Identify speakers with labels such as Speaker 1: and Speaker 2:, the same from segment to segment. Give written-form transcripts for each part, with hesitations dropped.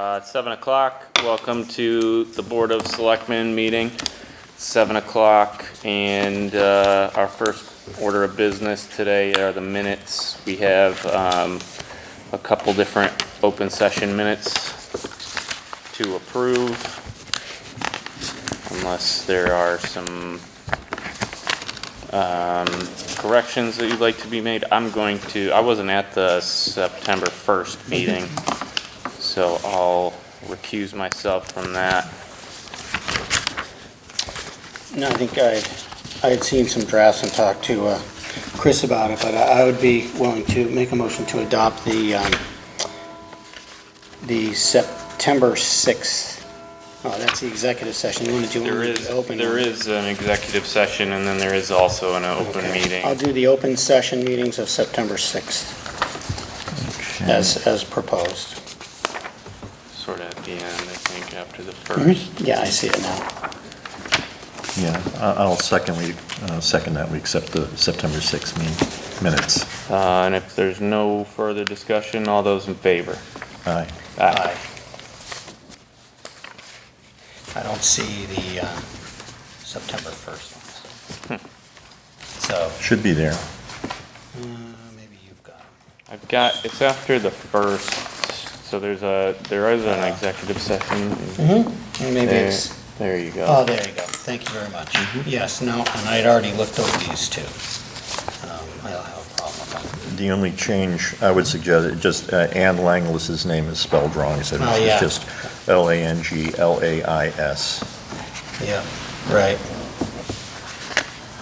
Speaker 1: It's 7 o'clock. Welcome to the Board of Selectmen meeting. 7 o'clock, and our first order of business today are the minutes. We have a couple different open session minutes to approve, unless there are some corrections that you'd like to be made. I wasn't at the September 1st meeting, so I'll recuse myself from that.
Speaker 2: No, I think I had seen some drafts and talked to Chris about it, but I would be willing to make a motion to adopt the September 6th. Oh, that's the executive session. You want to do the open?
Speaker 1: There is an executive session, and then there is also an open meeting.
Speaker 2: I'll do the open session meetings of September 6th, okay, as proposed.
Speaker 1: Sort of at the end, I think, after the first.
Speaker 2: Mm-hmm. Yeah, I see it now.
Speaker 3: Yeah, I'll second that we accept the September 6th minutes.
Speaker 1: And if there's no further discussion, all those in favor?
Speaker 3: Aye.
Speaker 2: Aye. I don't see the September 1st ones. So
Speaker 3: should be there.
Speaker 2: maybe you've got them.
Speaker 1: It's after the first, so there is an executive session.
Speaker 2: Mm-hmm. And maybe it's.
Speaker 1: There you go.
Speaker 2: Oh, there you go. Thank you very much. Mm-hmm. Yes, no, and I'd already looked over these two. I don't have a problem with them.
Speaker 3: The only change I would suggest, just Ann Langliss's name is spelled wrong, so it's just Langlais.
Speaker 2: Yeah, right.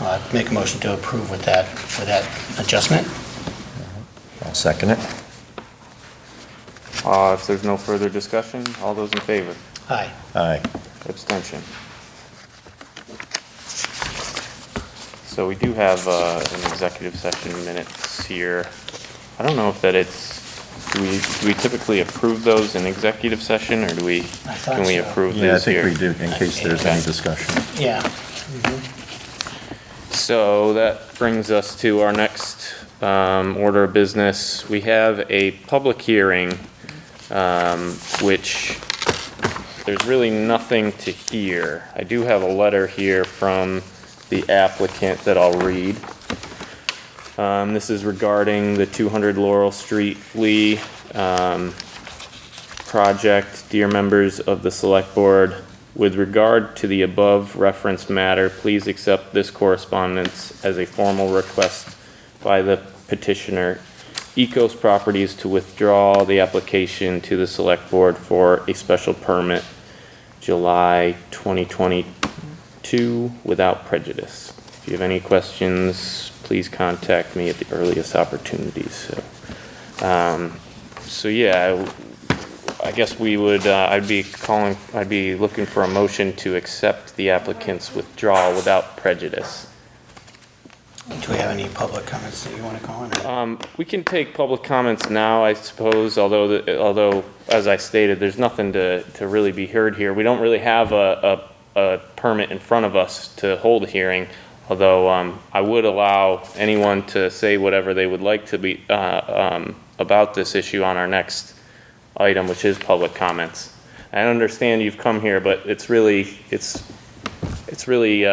Speaker 2: I'd make a motion to approve with that adjustment.
Speaker 3: I'll second it.
Speaker 1: If there's no further discussion, all those in favor?
Speaker 2: Aye.
Speaker 3: Aye.
Speaker 1: Abstention. So we do have an executive session minutes here. I don't know if that do we typically approve those in executive session, or can we approve these here?
Speaker 3: Yeah, I think we do, in case there's any discussion.
Speaker 2: Yeah.
Speaker 1: Mm-hmm. So that brings us to our next order of business. We have a public hearing, which there's really nothing to hear. I do have a letter here from the applicant that I'll read. This is regarding the 200 Laurel Street Lee project. Dear members of the Select Board, with regard to the above referenced matter, please accept this correspondence as a formal request by the petitioner, Ecos Properties, to withdraw the application to the Select Board for a special permit July 2022 without prejudice. If you have any questions, please contact me at the earliest opportunities. So yeah, I guess we would, I'd be looking for a motion to accept the applicant's withdrawal without prejudice.
Speaker 2: Do we have any public comments that you want to call in?
Speaker 1: We can take public comments now, I suppose, although as I stated, there's nothing to really be heard here. We don't really have a permit in front of us to hold a hearing, although I would allow anyone to say whatever they would like to be about this issue on our next item, which is public comments. I understand you've come here, but this is really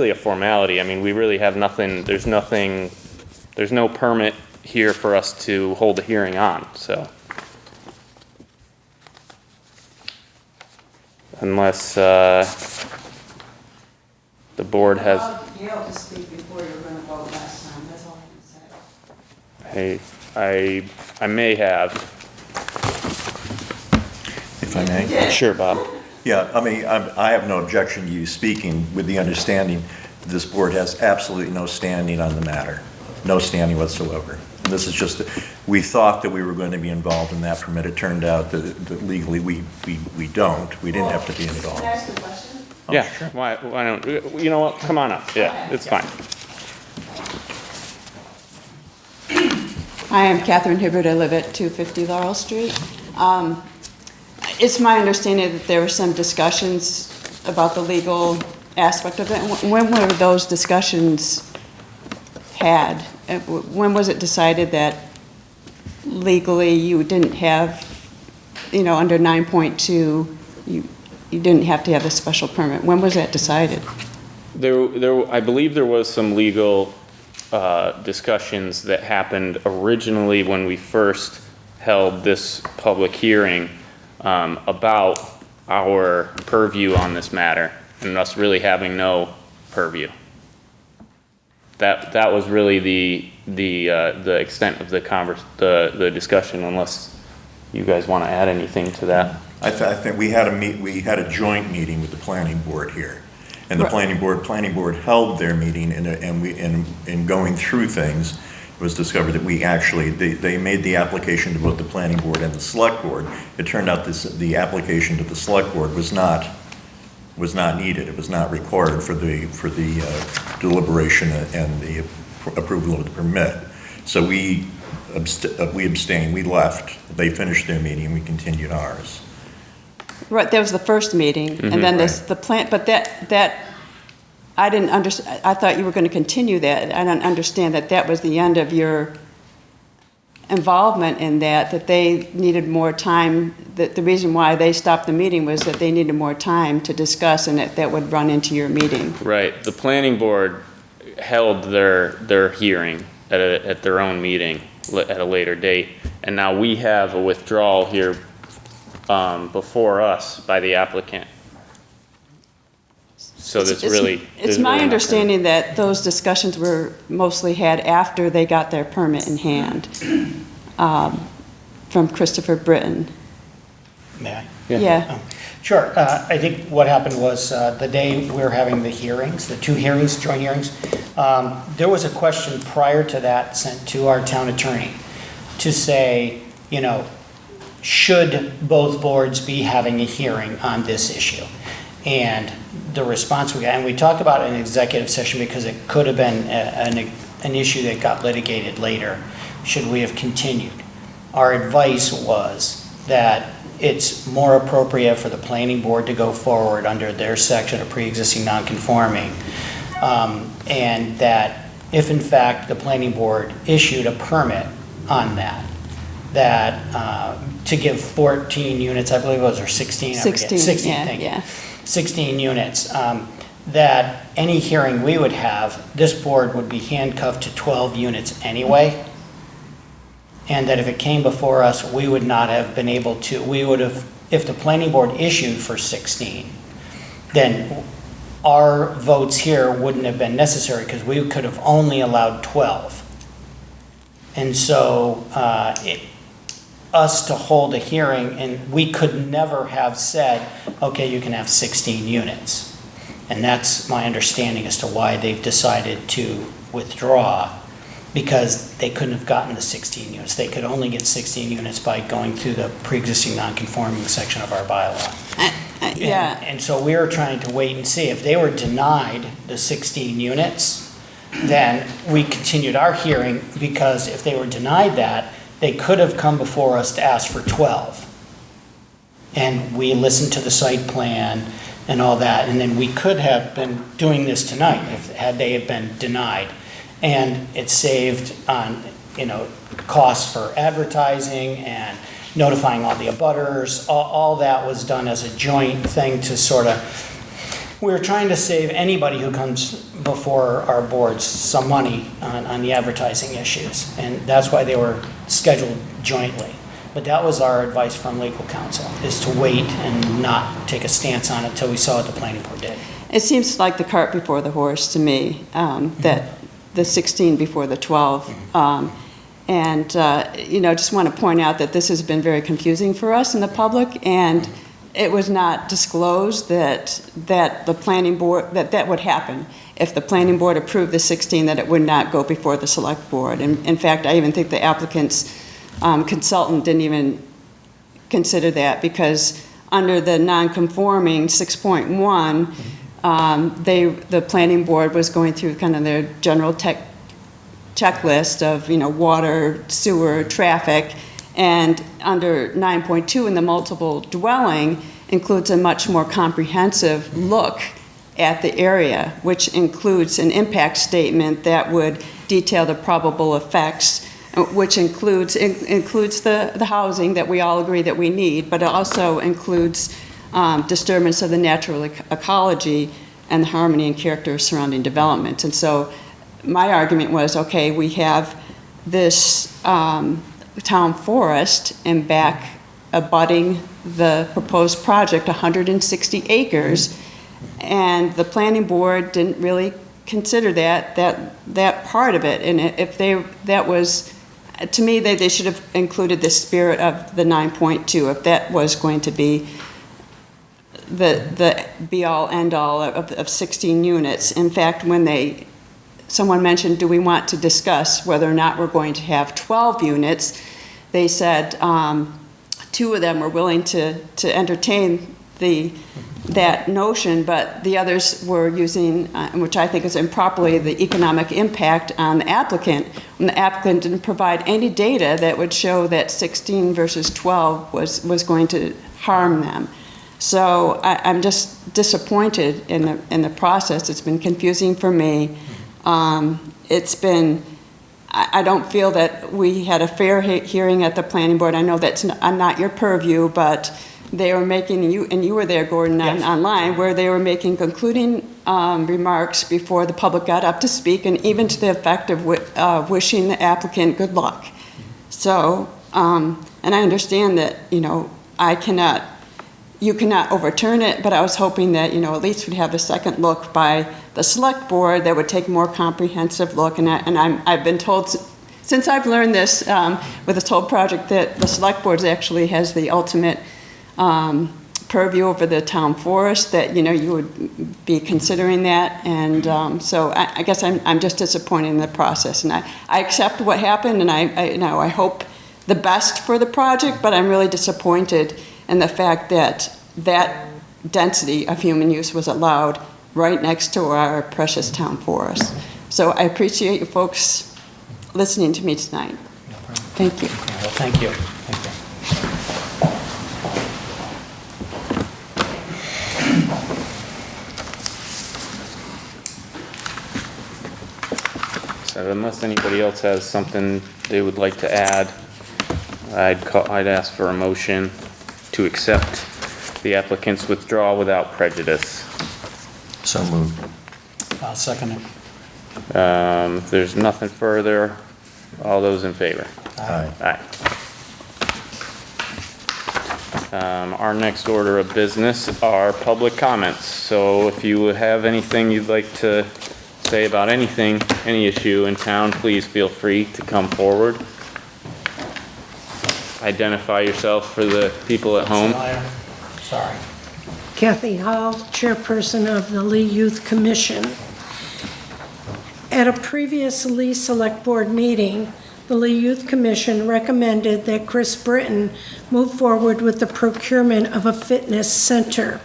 Speaker 1: a formality. I mean, we really have nothing, there's no permit here for us to hold a hearing on, so. Unless the board has.
Speaker 4: You ought to speak before you were going to vote last time, that's all I can say.
Speaker 1: I may have.
Speaker 3: If I may.
Speaker 1: Sure, Bob.
Speaker 3: Yeah, I mean, I have no objection to you speaking, with the understanding this board has absolutely no standing on the matter. No standing whatsoever. This is just, we thought that we were going to be involved in that permit. It turned out that legally we don't. We didn't have to be involved.
Speaker 4: Can I ask a question?
Speaker 1: Oh, yeah, sure. Why don't, you know what, come on up. Yeah, it's fine.
Speaker 4: I am Catherine Hibbert. I live at 250 Laurel Street. It's my understanding that there were some discussions about the legal aspect of it. When were those discussions had? When was it decided that legally you didn't have under 9.2, you didn't have to have a special permit. When was that decided?
Speaker 1: I believe there was some legal discussions that happened originally when we first held this public hearing about our purview on this matter and us really having no purview. That was really the extent of the discussion, unless you guys want to add anything to that.
Speaker 3: I think we had a joint meeting with the planning board here. And the planning board held their meeting, in going through things, it was discovered that they made the application to both the planning board and the select board. It turned out the application to the select board was not needed. It was not required for the deliberation and the approval of the permit. So we abstained, we left. They finished their meeting, we continued ours.
Speaker 4: Right, that was the first meeting, and then the plan, but that, I didn't understand, I thought you were going to continue that. I don't understand that was the end of your involvement in that they needed more time, that the reason why they stopped the meeting was that they needed more time to discuss, and that would run into your meeting.
Speaker 1: Right, the planning board held their hearing at their own meeting at a later date, and now we have a withdrawal here before us by the applicant. So
Speaker 4: It's my understanding that those discussions were mostly had after they got their permit in hand, from Christopher Britton.
Speaker 2: May I?
Speaker 4: Yeah.
Speaker 2: Sure. I think what happened was the day we were having the hearings, the two hearings, joint hearings, there was a question prior to that sent to our town attorney to say, should both boards be having a hearing on this issue? And the response we got, and we talked about it in executive session because it could have been an issue that got litigated later, should we have continued. Our advice was that it's more appropriate for the planning board to go forward under their section of pre-existing non-conforming, and that if in fact the planning board issued a permit on that to give 14 units, I believe it was, or 16,
Speaker 4: 16,
Speaker 2: yeah. 16 units, that any hearing we would have, this board would be handcuffed to 12 units anyway, and that if it came before us, we would not have been able to, if the planning board issued for 16, then our votes here wouldn't have been necessary because we could have only allowed 12. And so us to hold a hearing, and we could never have said, okay, you can have 16 units. And that's my understanding as to why they've decided to withdraw, because they couldn't have gotten the 16 units. They could only get 16 units by going through the pre-existing non-conforming section of our bylaw.
Speaker 4: Yeah.
Speaker 2: And so we were trying to wait and see. If they were denied the 16 units, then we continued our hearing, because if they were denied that, they could have come before us to ask for 12. And we listened to the site plan and all that, and then we could have been doing this tonight had they have been denied. And it saved on, costs for advertising and notifying all the abutters. All that was done as a joint thing to sort of, we're trying to save anybody who comes before our boards some money on the advertising issues. And that's why they were scheduled jointly. But that was our advice from legal counsel, is to wait and not take a stance on it until we saw what the planning board did.
Speaker 4: It seems like the cart before the horse to me, that the 16 before the 12. Just want to point out that this has been very confusing for us in the public, and it was not disclosed that the planning board, that would happen. If the planning board approved the 16, that it would not go before the select board. And in fact, I even think the applicant's consultant didn't even consider that, because under the non-conforming 6.1, the planning board was going through kind of their general checklist of, water, sewer, traffic, and under 9.2 in the multiple dwelling includes a much more comprehensive look at the area, which includes an impact statement that would detail the probable effects which includes the housing that we all agree that we need, but it also includes disturbance of the natural ecology and the harmony and character of surrounding development. And so my argument was, okay, we have this town forest and back abutting the proposed project, 160 acres, and the planning board didn't really consider that part of it. And if that was, to me, they should have included the spirit of the 9.2, if that was going to be the be-all, end-all of 16 units. In fact, when someone mentioned, do we want to discuss whether or not we're going to have 12 units, they said two of them were willing to entertain that notion, but the others were using, which I think is improperly, the economic impact on the applicant, when the applicant didn't provide any data that would show that 16 versus 12 was going to harm them. So I'm just disappointed in the process. It's been confusing for me. I don't feel that we had a fair hearing at the planning board. I know that's not your purview, but they were making, you were there, Gordon,
Speaker 2: Yes.
Speaker 4: online, where they were making concluding remarks before the public got up to speak, and even to the effect of wishing the applicant good luck. So, and I understand that, you cannot overturn it, but I was hoping that, at least we'd have a second look by the select board that would take a more comprehensive look. And I've been told, since I've learned this with this whole project, that the select board actually has the ultimate purview over the town forest, that, you would be considering that. And so I guess I'm just disappointed in the process. And I accept what happened, and I hope the best for the project, but I'm really disappointed in the fact that that density of human use was allowed right next to our precious town forest. So I appreciate you folks listening to me tonight. Thank you.
Speaker 2: Okay, well, thank you.
Speaker 1: So unless anybody else has something they would like to add, I'd ask for a motion to accept the applicant's withdrawal without prejudice.
Speaker 3: So moved.
Speaker 2: I'll second it.
Speaker 1: If there's nothing further, all those in favor?
Speaker 3: Aye.
Speaker 1: Aye. Our next order of business are public comments. So if you have anything you'd like to say about anything, any issue in town, please feel free to come forward. Identify yourself for the people at home.
Speaker 2: Sorry.
Speaker 5: Kathy Hall, Chairperson of the Lee Youth Commission. At a previous Lee Select Board meeting, the Lee Youth Commission recommended that Chris Britton move forward with the procurement of a fitness center.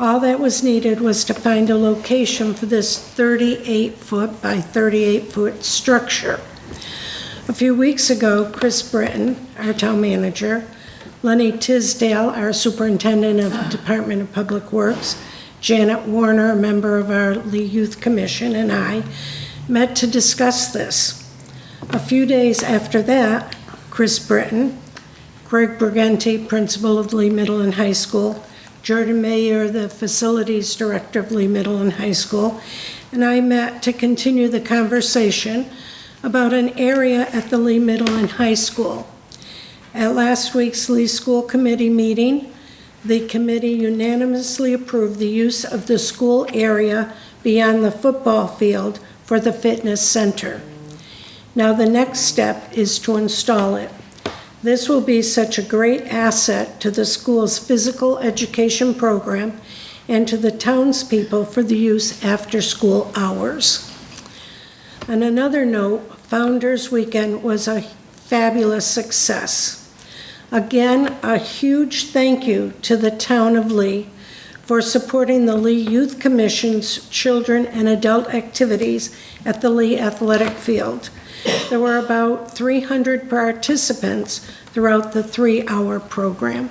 Speaker 5: All that was needed was to find a location for this 38-foot by 38-foot structure. A few weeks ago, Chris Britton, our town manager, Lenny Tisdale, our superintendent of the Department of Public Works, Janet Warner, a member of our Lee Youth Commission, and I met to discuss this. A few days after that, Chris Britton, Greg Briganti, principal of Lee Middle and High School, Jordan Mayer, the facilities director of Lee Middle and High School, and I met to continue the conversation about an area at the Lee Middle and High School. At last week's Lee School Committee meeting, the committee unanimously approved the use of the school area beyond the football field for the fitness center. Now the next step is to install it. This will be such a great asset to the school's physical education program and to the townspeople for the use after school hours. On another note, Founders Weekend was a fabulous success. Again, a huge thank you to the town of Lee for supporting the Lee Youth Commission's children and adult activities at the Lee Athletic Field. There were about 300 participants throughout the 3-hour program.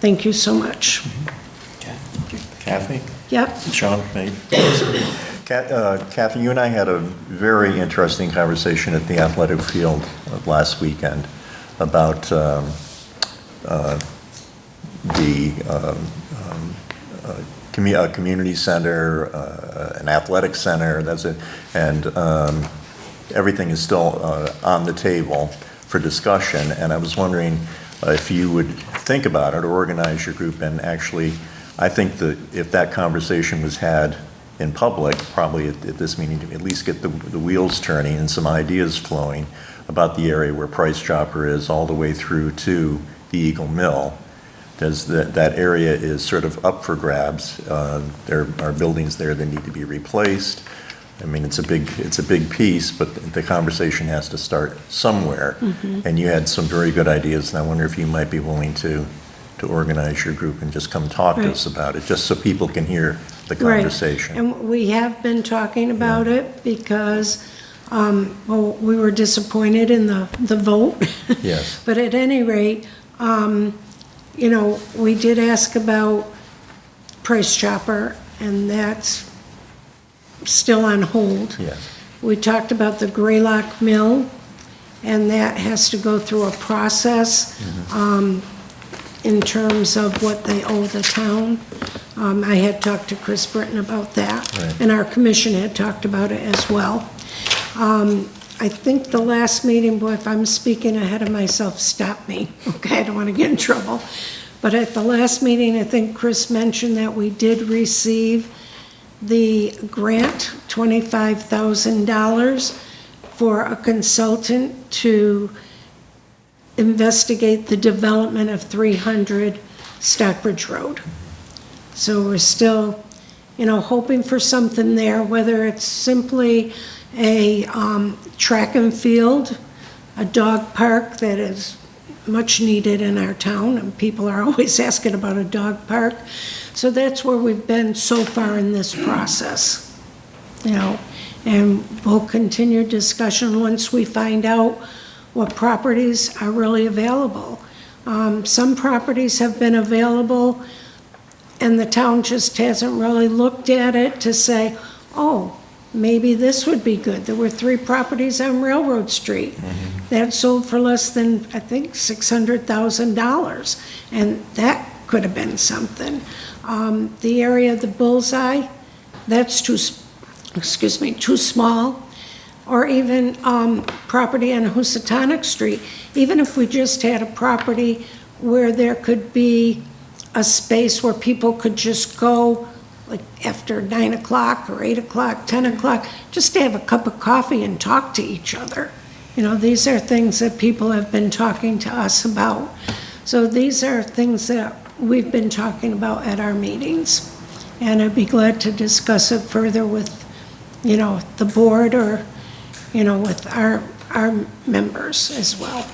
Speaker 5: Thank you so much.
Speaker 3: Kathy?
Speaker 5: Yep.
Speaker 3: Sean, maybe? Kathy, you and I had a very interesting conversation at the athletic field last weekend about the community center, an athletic center, and everything is still on the table for discussion, and I was wondering if you would think about it or organize your group, and actually, I think that if that conversation was had in public, probably at this meeting, to at least get the wheels turning and some ideas flowing about the area where Price Chopper is, all the way through to the Eagle Mill. That area is sort of up for grabs. There are buildings there that need to be replaced. I mean, it's a big piece, but the conversation has to start somewhere. And you had some very good ideas, and I wonder if you might be willing to organize your group and just come talk to us about it, just so people can hear the conversation.
Speaker 5: Right. And we have been talking about it because, well, we were disappointed in the vote.
Speaker 3: Yes.
Speaker 5: But at any rate, you know, we did ask about Price Chopper, and that's still on hold.
Speaker 3: Yes.
Speaker 5: We talked about the Graylock Mill, and that has to go through a process in terms of what they owe the town. I had talked to Chris Britton about that,
Speaker 3: Right.
Speaker 5: and our commission had talked about it as well. I think the last meeting, boy, if I'm speaking ahead of myself, stop me, okay? I don't want to get in trouble. But at the last meeting, I think Chris mentioned that we did receive the grant, $25,000, for a consultant to investigate the development of 300 Stockbridge Road. So we're still, you know, hoping for something there, whether it's simply a track and field, a dog park that is much needed in our town, and people are always asking about a dog park. So that's where we've been so far in this process, you know, and we'll continue discussion once we find out what properties are really available. Some properties have been available, and the town just hasn't really looked at it to say, oh, maybe this would be good. There were 3 properties on Railroad Street that sold for less than, I think, $600,000, and that could have been something. The area of the Bullseye, that's too small. Or even property on Housatonic Street. Even if we just had a property where there could be a space where people could just go, like after 9 o'clock or 8 o'clock, 10 o'clock, just to have a cup of coffee and talk to each other. You know, these are things that people have been talking to us about. So these are things that we've been talking about at our meetings. And I'd be glad to discuss it further with, you know, the board or, you know, with our members as well.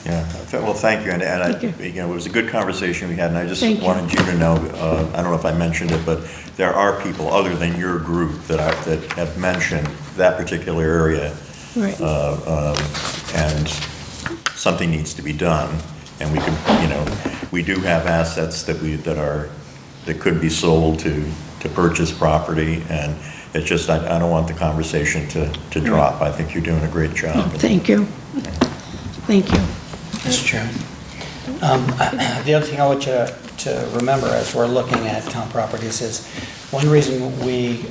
Speaker 3: Yeah, well, thank you, and
Speaker 5: Thank you.
Speaker 3: you know, it was a good conversation we had, and I just
Speaker 5: Thank you.
Speaker 3: wanted you to know, I don't know if I mentioned it, but there are people other than your group that have mentioned that particular area.
Speaker 5: Right.
Speaker 3: And something needs to be done, and we could, you know, we do have assets that could be sold to purchase property, and it's just, I don't want the conversation to drop. I think you're doing a great job.
Speaker 5: Thank you. Thank you.
Speaker 2: Mr. Chairman. The other thing I want you to remember as we're looking at town properties is, one reason we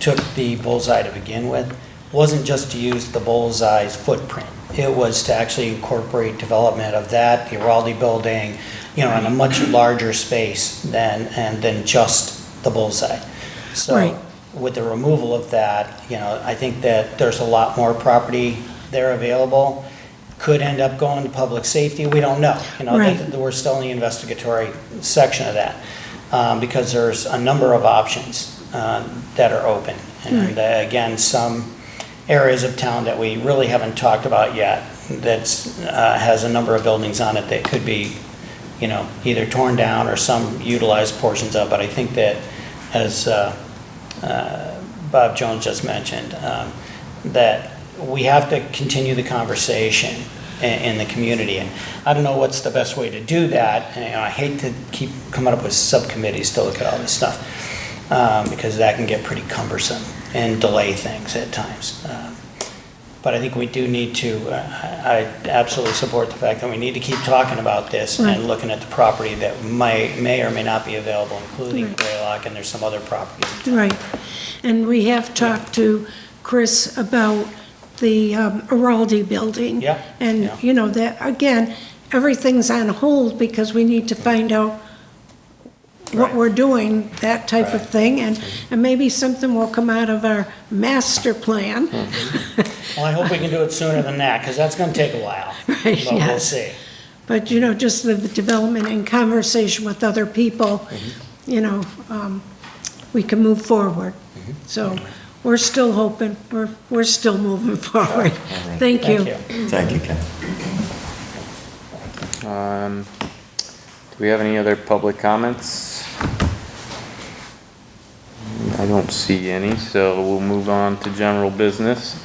Speaker 2: took the Bullseye to begin with wasn't just to use the Bullseye's footprint. It was to actually incorporate development of that, the Araldi building, you know, in a much larger space than just the Bullseye. So
Speaker 5: Right.
Speaker 2: with the removal of that, you know, I think that there's a lot more property there available. Could end up going to public safety, we don't know. You know,
Speaker 5: Right.
Speaker 2: we're still in the investigatory section of that, because there's a number of options that are open. And again, some areas of town that we really haven't talked about yet, that's has a number of buildings on it that could be, you know, either torn down or some utilized portions of. But I think that, as Bob Jones just mentioned, that we have to continue the conversation in the community. And I don't know what's the best way to do that. And, you know, I hate to keep coming up with subcommittees to look at all this stuff. because that can get pretty cumbersome and delay things at times. But I think we do need to, I absolutely support the fact that we need to keep talking about this
Speaker 5: Right.
Speaker 2: and looking at the property that may or may not be available, including
Speaker 5: Right.
Speaker 2: Graylock, and there's some other properties.
Speaker 5: Right. And we have talked to Chris about the Araldi building.
Speaker 2: Yeah,
Speaker 5: And,
Speaker 2: yeah.
Speaker 5: you know, that, again, everything's on hold because we need to find out what
Speaker 2: Right.
Speaker 5: we're doing, that type of
Speaker 2: Right.
Speaker 5: thing, and maybe something will come out of our master plan.
Speaker 2: Well, I hope we can do it sooner than that, because that's gonna take a while.
Speaker 5: Right,
Speaker 2: But we'll
Speaker 5: yes.
Speaker 2: see.
Speaker 5: But, you know, just the development and conversation with other people, you know, we can move forward. So we're still hoping, we're still moving forward. Thank you.
Speaker 3: Thank you, Ken.
Speaker 1: Do we have any other public comments? I don't see any, so we'll move on to general business.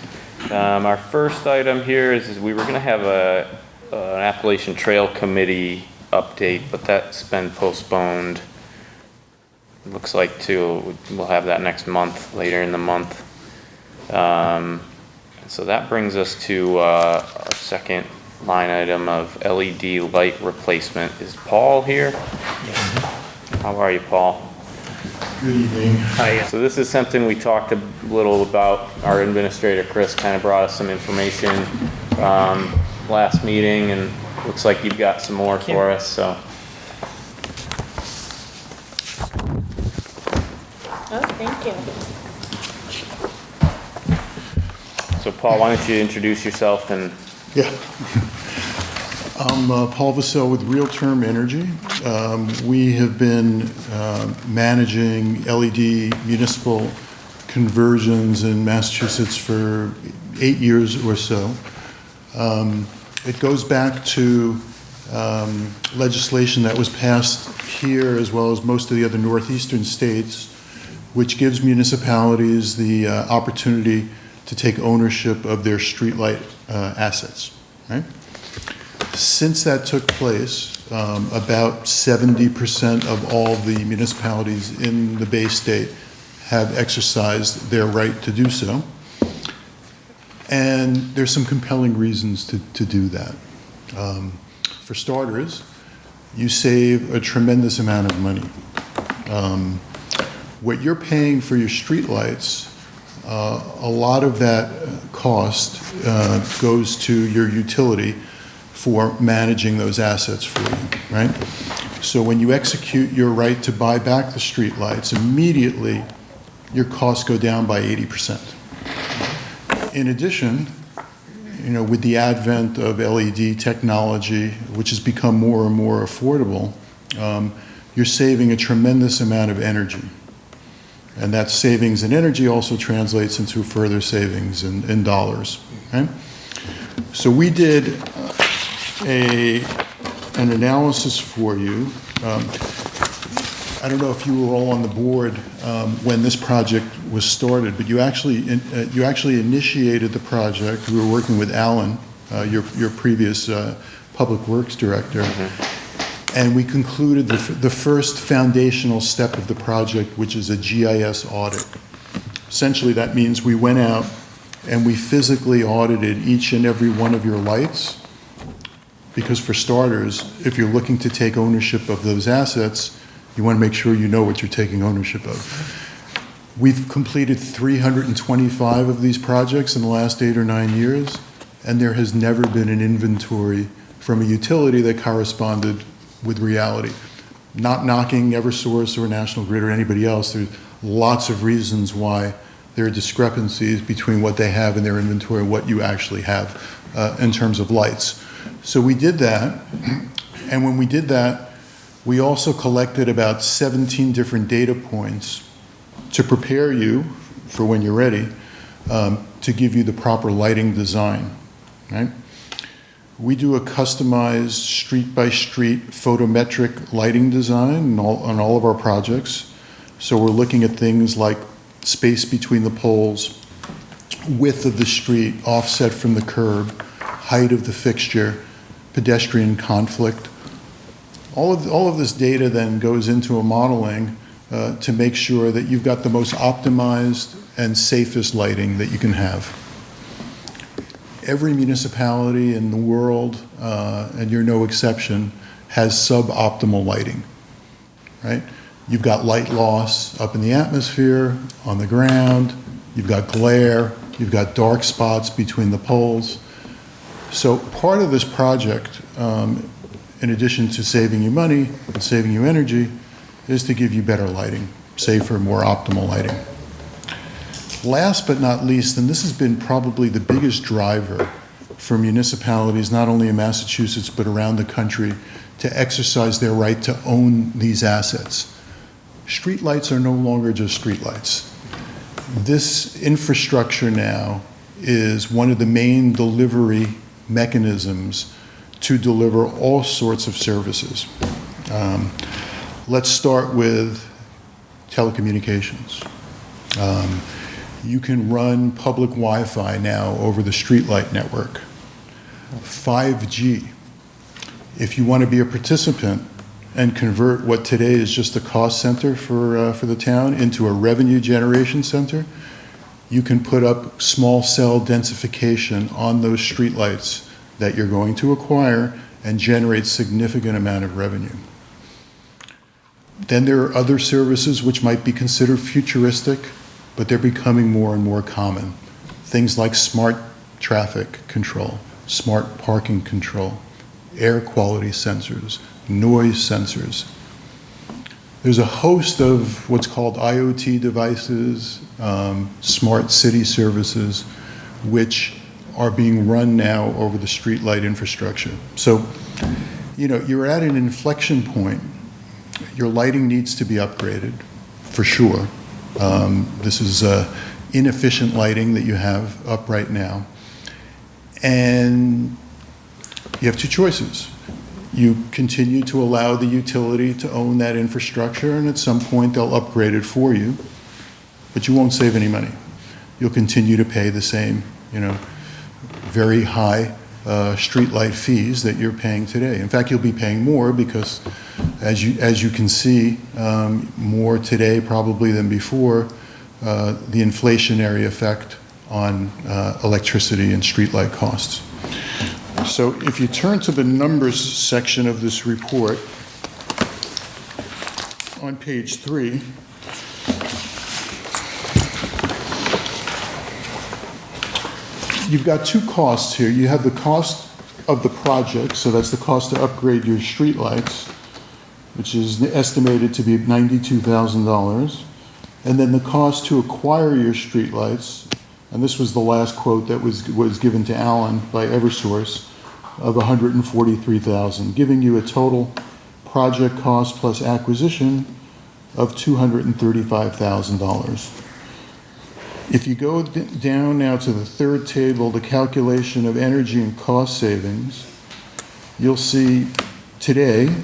Speaker 1: Our first item here is we were gonna have an Appalachian Trail Committee update, but that's been postponed. Looks like we'll have that next month, later in the month. So that brings us to our second line item of LED light replacement. Is Paul here? How are you, Paul?
Speaker 6: Good evening.
Speaker 1: So this is something we talked a little about. Our administrator, Chris, kind of brought us some information last meeting, and looks like you've got some more for us, so.
Speaker 7: Oh, thank you.
Speaker 1: So Paul, why don't you introduce yourself and
Speaker 6: Yeah. I'm Paul Vassell with Real Term Energy. We have been managing LED municipal conversions in Massachusetts for 8 years or so. It goes back to legislation that was passed here as well as most of the other northeastern states, which gives municipalities the opportunity to take ownership of their streetlight assets, right? Since that took place, about 70% of all the municipalities in the Bay State have exercised their right to do so. And there's some compelling reasons to do that. For starters, you save a tremendous amount of money. What you're paying for your streetlights, a lot of that cost goes to your utility for managing those assets for you, right? So when you execute your right to buy back the streetlights, immediately your costs go down by 80%. In addition, you know, with the advent of LED technology, which has become more and more affordable, you're saving a tremendous amount of energy. And that savings in energy also translates into further savings in dollars, right? So we did an analysis for you. I don't know if you were all on the board when this project was started, but you actually initiated the project. We were working with Alan, your previous Public Works Director, and we concluded the first foundational step of the project, which is a GIS audit. Essentially, that means we went out and we physically audited each and every one of your lights, because for starters, if you're looking to take ownership of those assets, you want to make sure you know what you're taking ownership of. We've completed 325 of these projects in the last 8 or 9 years, and there has never been an inventory from a utility that corresponded with reality. Not knocking Eversource or National Grid or anybody else. There's lots of reasons why there are discrepancies between what they have in their inventory and what you actually have in terms of lights. So we did that, and when we did that, we also collected about 17 different data points to prepare you for when you're ready, to give you the proper lighting design, right? We do a customized street-by-street photometric lighting design on all of our projects. So we're looking at things like space between the poles, width of the street, offset from the curb, height of the fixture, pedestrian conflict. All of this data then goes into a modeling to make sure that you've got the most optimized and safest lighting that you can have. Every municipality in the world, and you're no exception, has suboptimal lighting, right? You've got light loss up in the atmosphere, on the ground, you've got glare, you've got dark spots between the poles. So part of this project, in addition to saving you money and saving you energy, is to give you better lighting, safer, more optimal lighting. Last but not least, and this has been probably the biggest driver for municipalities, not only in Massachusetts, but around the country, to exercise their right to own these assets. Streetlights are no longer just streetlights. This infrastructure now is one of the main delivery mechanisms to deliver all sorts of services. Let's start with telecommunications. You can run public Wi-Fi now over the streetlight network. 5G. If you want to be a participant and convert what today is just a cost center for the town into a revenue generation center, you can put up small cell densification on those streetlights that you're going to acquire and generate significant amount of revenue. Then there are other services which might be considered futuristic, but they're becoming more and more common. Things like smart traffic control, smart parking control, air quality sensors, noise sensors. There's a host of what's called IoT devices, smart city services, which are being run now over the streetlight infrastructure. So, you're at an inflection point. Your lighting needs to be upgraded, for sure. This is inefficient lighting that you have up right now. And you have two choices. You continue to allow the utility to own that infrastructure, and at some point they'll upgrade it for you, but you won't save any money. You'll continue to pay the same, very high streetlight fees that you're paying today. In fact, you'll be paying more because, as you can see, more today probably than before, the inflationary effect on electricity and streetlight costs. So if you turn to the numbers section of this report, on page 3, you've got two costs here. You have the cost of the project, so that's the cost to upgrade your streetlights, which is estimated to be $92,000. And then the cost to acquire your streetlights, and this was the last quote that was given to Alan by Eversource, of $143,000, giving you a total project cost plus acquisition of $235,000. If you go down now to the third table, the calculation of energy and cost savings, you'll see today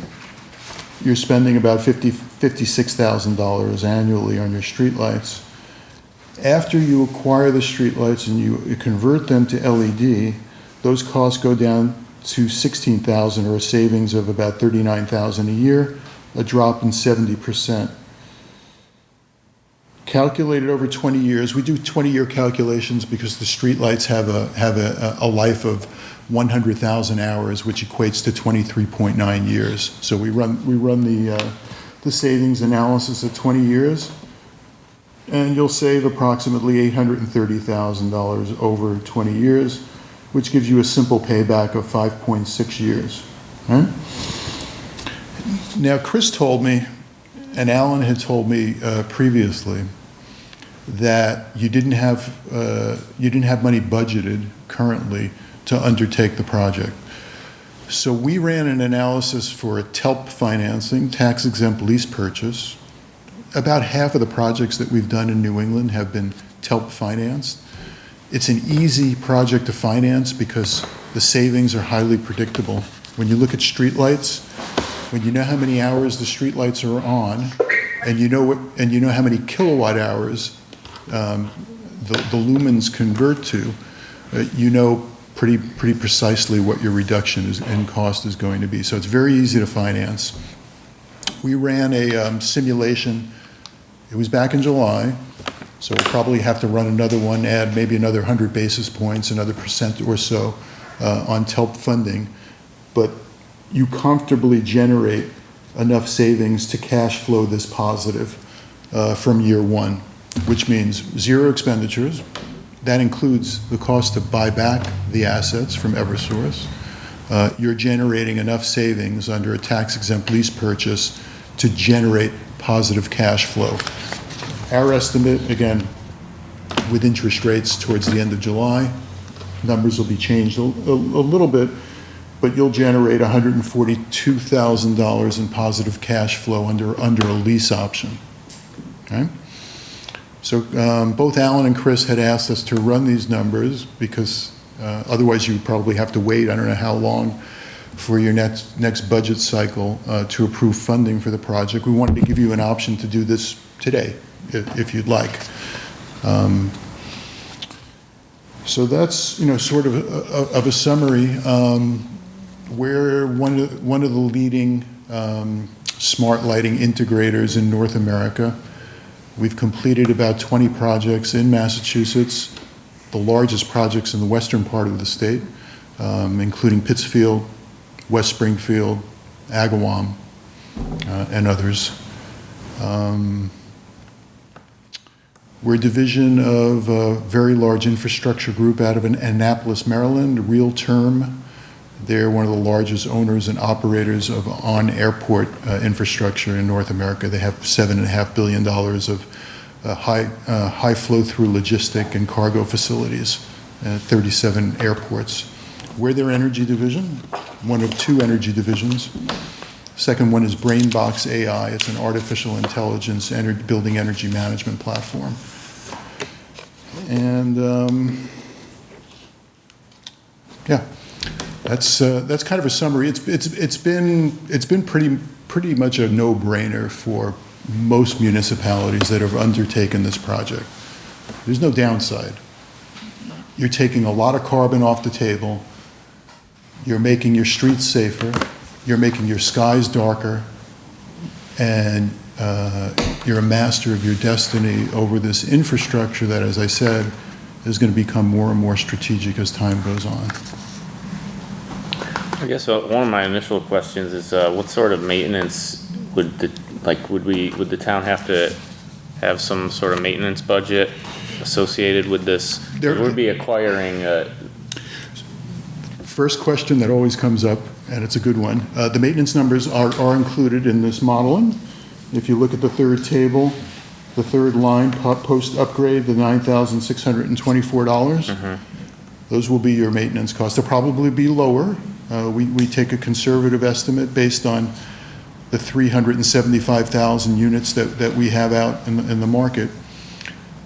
Speaker 6: you're spending about $56,000 annually on your streetlights. After you acquire the streetlights and you convert them to LED, those costs go down to $16,000, or a savings of about $39,000 a year, a drop in 70%. Calculated over 20 years, we do 20-year calculations because the streetlights have a life of 100,000 hours, which equates to 23.9 years. So we run the savings analysis at 20 years, and you'll save approximately $830,000 over 20 years, which gives you a simple payback of 5.6 years. Right? Now, Chris told me, and Alan had told me previously, that you didn't have money budgeted currently to undertake the project. So we ran an analysis for a TELP financing, tax-exempt lease purchase. About half of the projects that we've done in New England have been TELP financed. It's an easy project to finance because the savings are highly predictable. When you look at streetlights, when you know how many hours the streetlights are on, and you know how many kilowatt hours the lumens convert to, you know pretty precisely what your reduction in cost is going to be. So it's very easy to finance. We ran a simulation It was back in July, so we'll probably have to run another one, add maybe another 100 basis points, another % or so on TELP funding. But you comfortably generate enough savings to cash flow this positive from year one, which means zero expenditures. That includes the cost to buy back the assets from Eversource. You're generating enough savings under a tax-exempt lease purchase to generate positive cash flow. Our estimate, again, with interest rates towards the end of July, numbers will be changed a little bit, but you'll generate $142,000 in positive cash flow under a lease option. Okay? So both Alan and Chris had asked us to run these numbers because otherwise you probably have to wait, I don't know how long, for your next budget cycle to approve funding for the project. We wanted to give you an option to do this today, if you'd like. So that's, sort of a summary. We're one of the leading smart lighting integrators in North America. We've completed about 20 projects in Massachusetts, the largest projects in the western part of the state, including Pittsfield, West Springfield, Agawam, and others. We're a division of a very large infrastructure group out of Annapolis, Maryland, Real Term. They're one of the largest owners and operators of on-airport infrastructure in North America. They have $7.5 billion of high flow-through logistic and cargo facilities at 37 airports. We're their energy division, one of two energy divisions. Second one is BrainBox AI. It's an artificial intelligence building energy management platform. And yeah, that's kind of a summary. It's been pretty much a no-brainer for most municipalities that have undertaken this project. There's no downside. You're taking a lot of carbon off the table. You're making your streets safer. You're making your skies darker. And you're a master of your destiny over this infrastructure that, as I said, is going to become more and more strategic as time goes on.
Speaker 1: I guess one of my initial questions is what sort of maintenance would the town have to have some sort of maintenance budget associated with this? We'd be acquiring.
Speaker 6: First question that always comes up, and it's a good one. The maintenance numbers are included in this modeling. If you look at the third table, the third line, post-upgrade, the $9,624, those will be your maintenance costs. They'll probably be lower. We take a conservative estimate based on the 375,000 units that we have out in the market.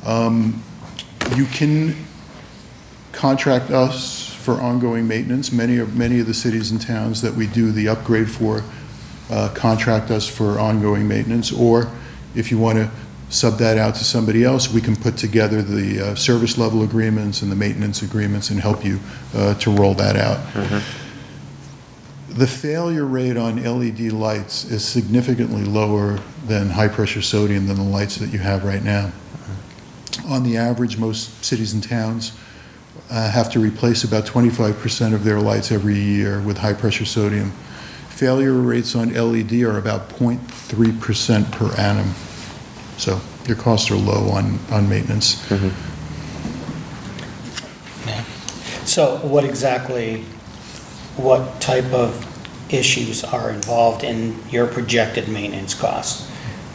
Speaker 6: You can contract us for ongoing maintenance. Many of the cities and towns that we do the upgrade for contract us for ongoing maintenance, or if you want to sub that out to somebody else, we can put together the service level agreements and the maintenance agreements and help you to roll that out. The failure rate on LED lights is significantly lower than high pressure sodium than the lights that you have right now. On the average, most cities and towns have to replace about 25% of their lights every year with high pressure sodium. Failure rates on LED are about 0.3% per annum. So your costs are low on maintenance.
Speaker 2: Yeah. So what type of issues are involved in your projected maintenance costs?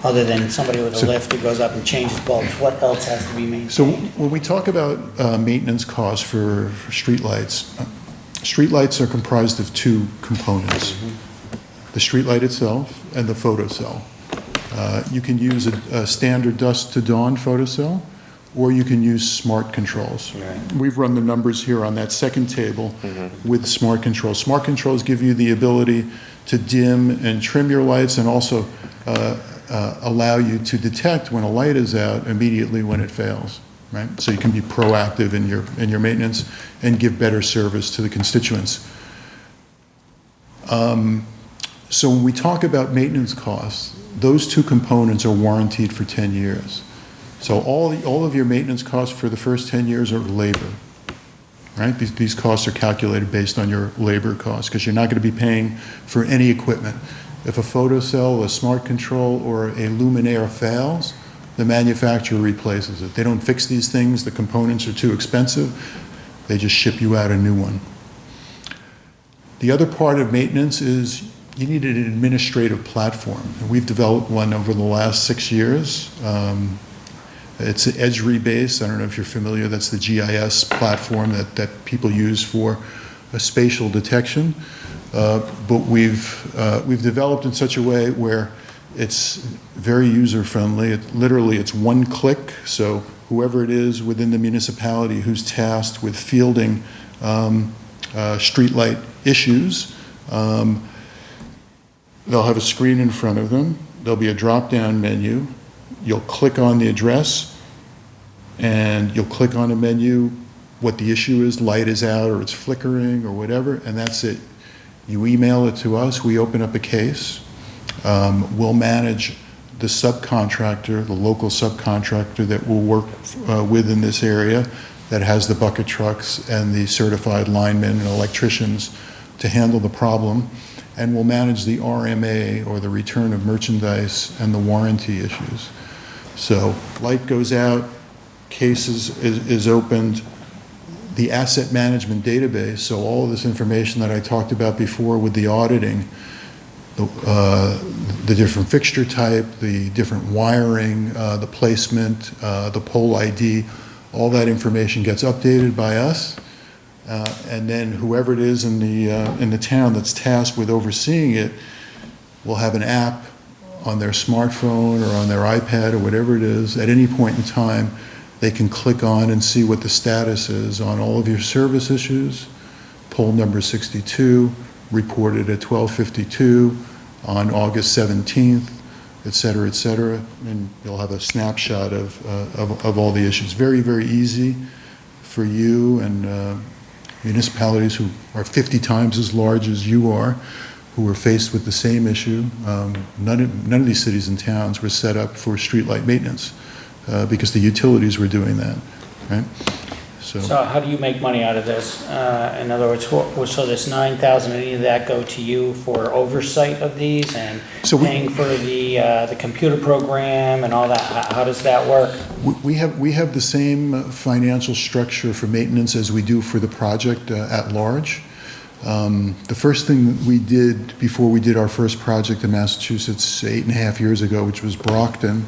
Speaker 2: Other than somebody with a lift who goes up and changes bulbs, what else has to be maintained?
Speaker 6: So when we talk about maintenance costs for streetlights, streetlights are comprised of two components. The streetlight itself and the photocell. You can use a standard dusk to dawn photocell, or you can use smart controls.
Speaker 2: Right.
Speaker 6: We've run the numbers here on that second table with smart controls. Smart controls give you the ability to dim and trim your lights, and also allow you to detect when a light is out immediately when it fails. Right? So you can be proactive in your maintenance and give better service to the constituents. So when we talk about maintenance costs, those two components are warranted for 10 years. So all of your maintenance costs for the first 10 years are labor, right? These costs are calculated based on your labor costs, because you're not going to be paying for any equipment. If a photocell, a smart control, or a luminaire fails, the manufacturer replaces it. They don't fix these things, the components are too expensive, they just ship you out a new one. The other part of maintenance is you need an administrative platform, and we've developed one over the last 6 years. It's Esri-based. I don't know if you're familiar. That's the GIS platform that people use for spatial detection. But we've developed in such a way where it's very user-friendly. It's one click. So whoever it is within the municipality who's tasked with fielding streetlight issues, they'll have a screen in front of them. There'll be a drop-down menu. You'll click on the address, and you'll click on a menu, what the issue is, light is out, or it's flickering, or whatever, and that's it. You email it to us, we open up a case. We'll manage the subcontractor, the local subcontractor that will work within this area, that has the bucket trucks and the certified linemen and electricians to handle the problem. And we'll manage the RMA, or the return of merchandise, and the warranty issues. So light goes out, case is opened, the asset management database, so all of this information that I talked about before with the auditing, the different fixture type, the different wiring, the placement, the pole ID, all that information gets updated by us. And then whoever it is in the town that's tasked with overseeing it will have an app on their smartphone or on their iPad or whatever it is. At any point in time, they can click on and see what the status is on all of your service issues. Poll number 62, reported at 12:52 on August 17th, et cetera, and you'll have a snapshot of all the issues. Very, very easy for you and municipalities who are 50 times as large as you are, who are faced with the same issue. None of these cities and towns were set up for streetlight maintenance because the utilities were doing that, right?
Speaker 2: So how do you make money out of this? In other words, so this 9,000, any of that go to you for oversight of these and paying for the computer program and all that? How does that work?
Speaker 6: We have the same financial structure for maintenance as we do for the project at large. The first thing we did before we did our first project in Massachusetts 8.5 years ago, which was Brockton,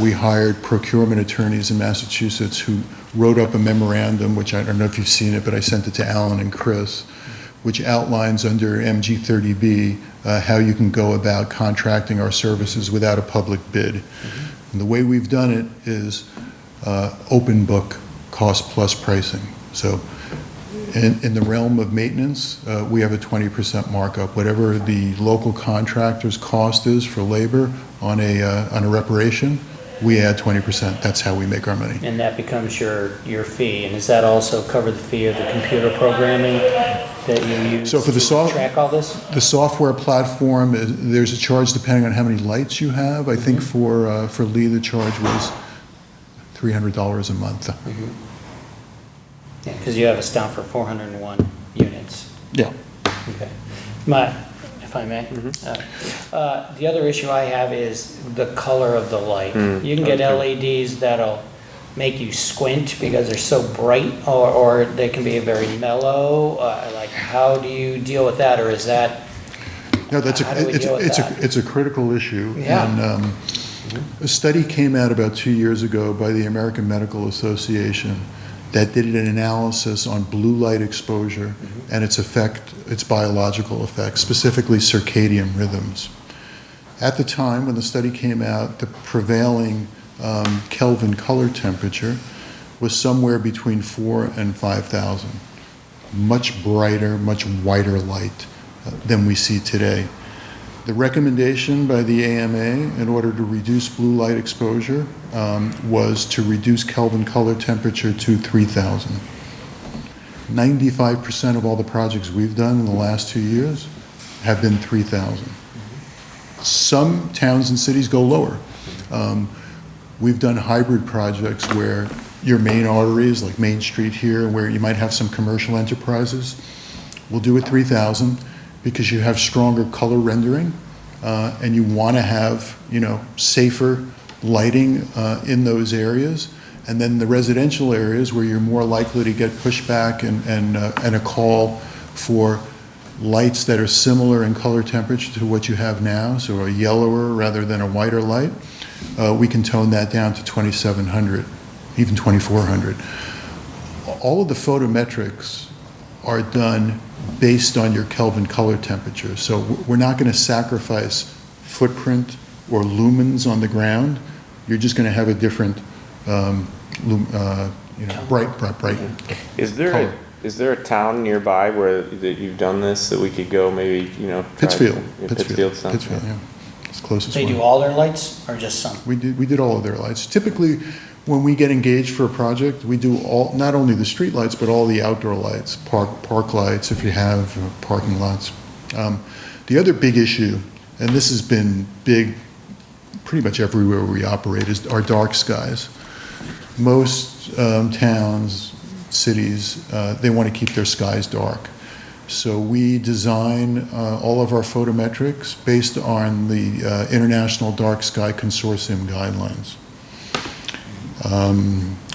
Speaker 6: we hired procurement attorneys in Massachusetts who wrote up a memorandum, which I don't know if you've seen it, but I sent it to Alan and Chris, which outlines under MG30B how you can go about contracting our services without a public bid. And the way we've done it is open book, cost plus pricing. So in the realm of maintenance, we have a 20% markup. Whatever the local contractor's cost is for labor on a reparation, we add 20%. That's how we make our money.
Speaker 2: And that becomes your fee. And does that also cover the fee of the computer programming that you use
Speaker 6: So for the
Speaker 2: to track all this?
Speaker 6: The software platform, there's a charge depending on how many lights you have. I think for Lee, the charge was $300 a month.
Speaker 2: Yeah, because you have us down for 401 units.
Speaker 6: Yeah.
Speaker 2: Okay. If I may. The other issue I have is the color of the light. You can get LEDs that'll make you squint because they're so bright, or they can be very mellow. Like, how do you deal with that, or is that?
Speaker 6: No, it's a critical issue. Yeah. And a study came out about 2 years ago by the American Medical Association that did an analysis on blue light exposure and its biological effect, specifically circadian rhythms. At the time when the study came out, the prevailing Kelvin color temperature was somewhere between 4,000 and 5,000. Much brighter, much whiter light than we see today. The recommendation by the AMA in order to reduce blue light exposure was to reduce Kelvin color temperature to 3,000. 95% of all the projects we've done in the last 2 years have been 3,000. Some towns and cities go lower. We've done hybrid projects where your main arteries, like Main Street here, where you might have some commercial enterprises, we'll do it 3,000 because you have stronger color rendering, and you want to have, safer lighting in those areas. And then the residential areas where you're more likely to get pushback and a call for lights that are similar in color temperature to what you have now, so a yellower rather than a whiter light, we can tone that down to 2,700, even 2,400. All of the photometrics are done based on your Kelvin color temperature. So we're not going to sacrifice footprint or lumens on the ground. You're just going to have a different, bright color.
Speaker 1: Is there a town nearby that you've done this that we could go maybe, try
Speaker 6: Pittsfield.
Speaker 1: Pittsfield, sounds
Speaker 6: Pittsfield,
Speaker 1: good.
Speaker 6: yeah. It's the closest
Speaker 2: They
Speaker 6: one.
Speaker 2: do all their lights or just some?
Speaker 6: We did all of their lights. Typically, when we get engaged for a project, we do not only the street lights, but all the outdoor lights, park lights, if you have parking lots. The other big issue, and this has been big pretty much everywhere we operate, is our dark skies. Most towns, cities, they want to keep their skies dark. So we design all of our photometrics based on the International Dark Sky Consortium guidelines.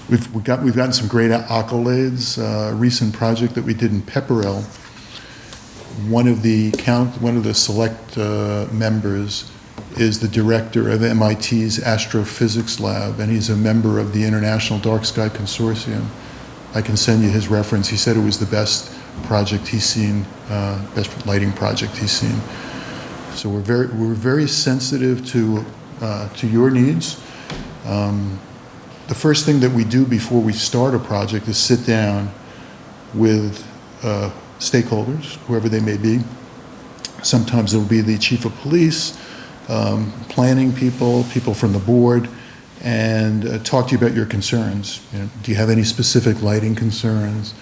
Speaker 6: We've gotten some great accolades. A recent project that we did in Pepperell, one of the select members is the director of MIT's Astrophysics Lab, and he's a member of the International Dark Sky Consortium. I can send you his reference. He said it was the best project he's seen, best lighting project he's seen. So we're very sensitive to your needs. The first thing that we do before we start a project is sit down with stakeholders, whoever they may be. Sometimes it'll be the chief of police, planning people from the board, and talk to you about your concerns. Do you have any specific lighting concerns?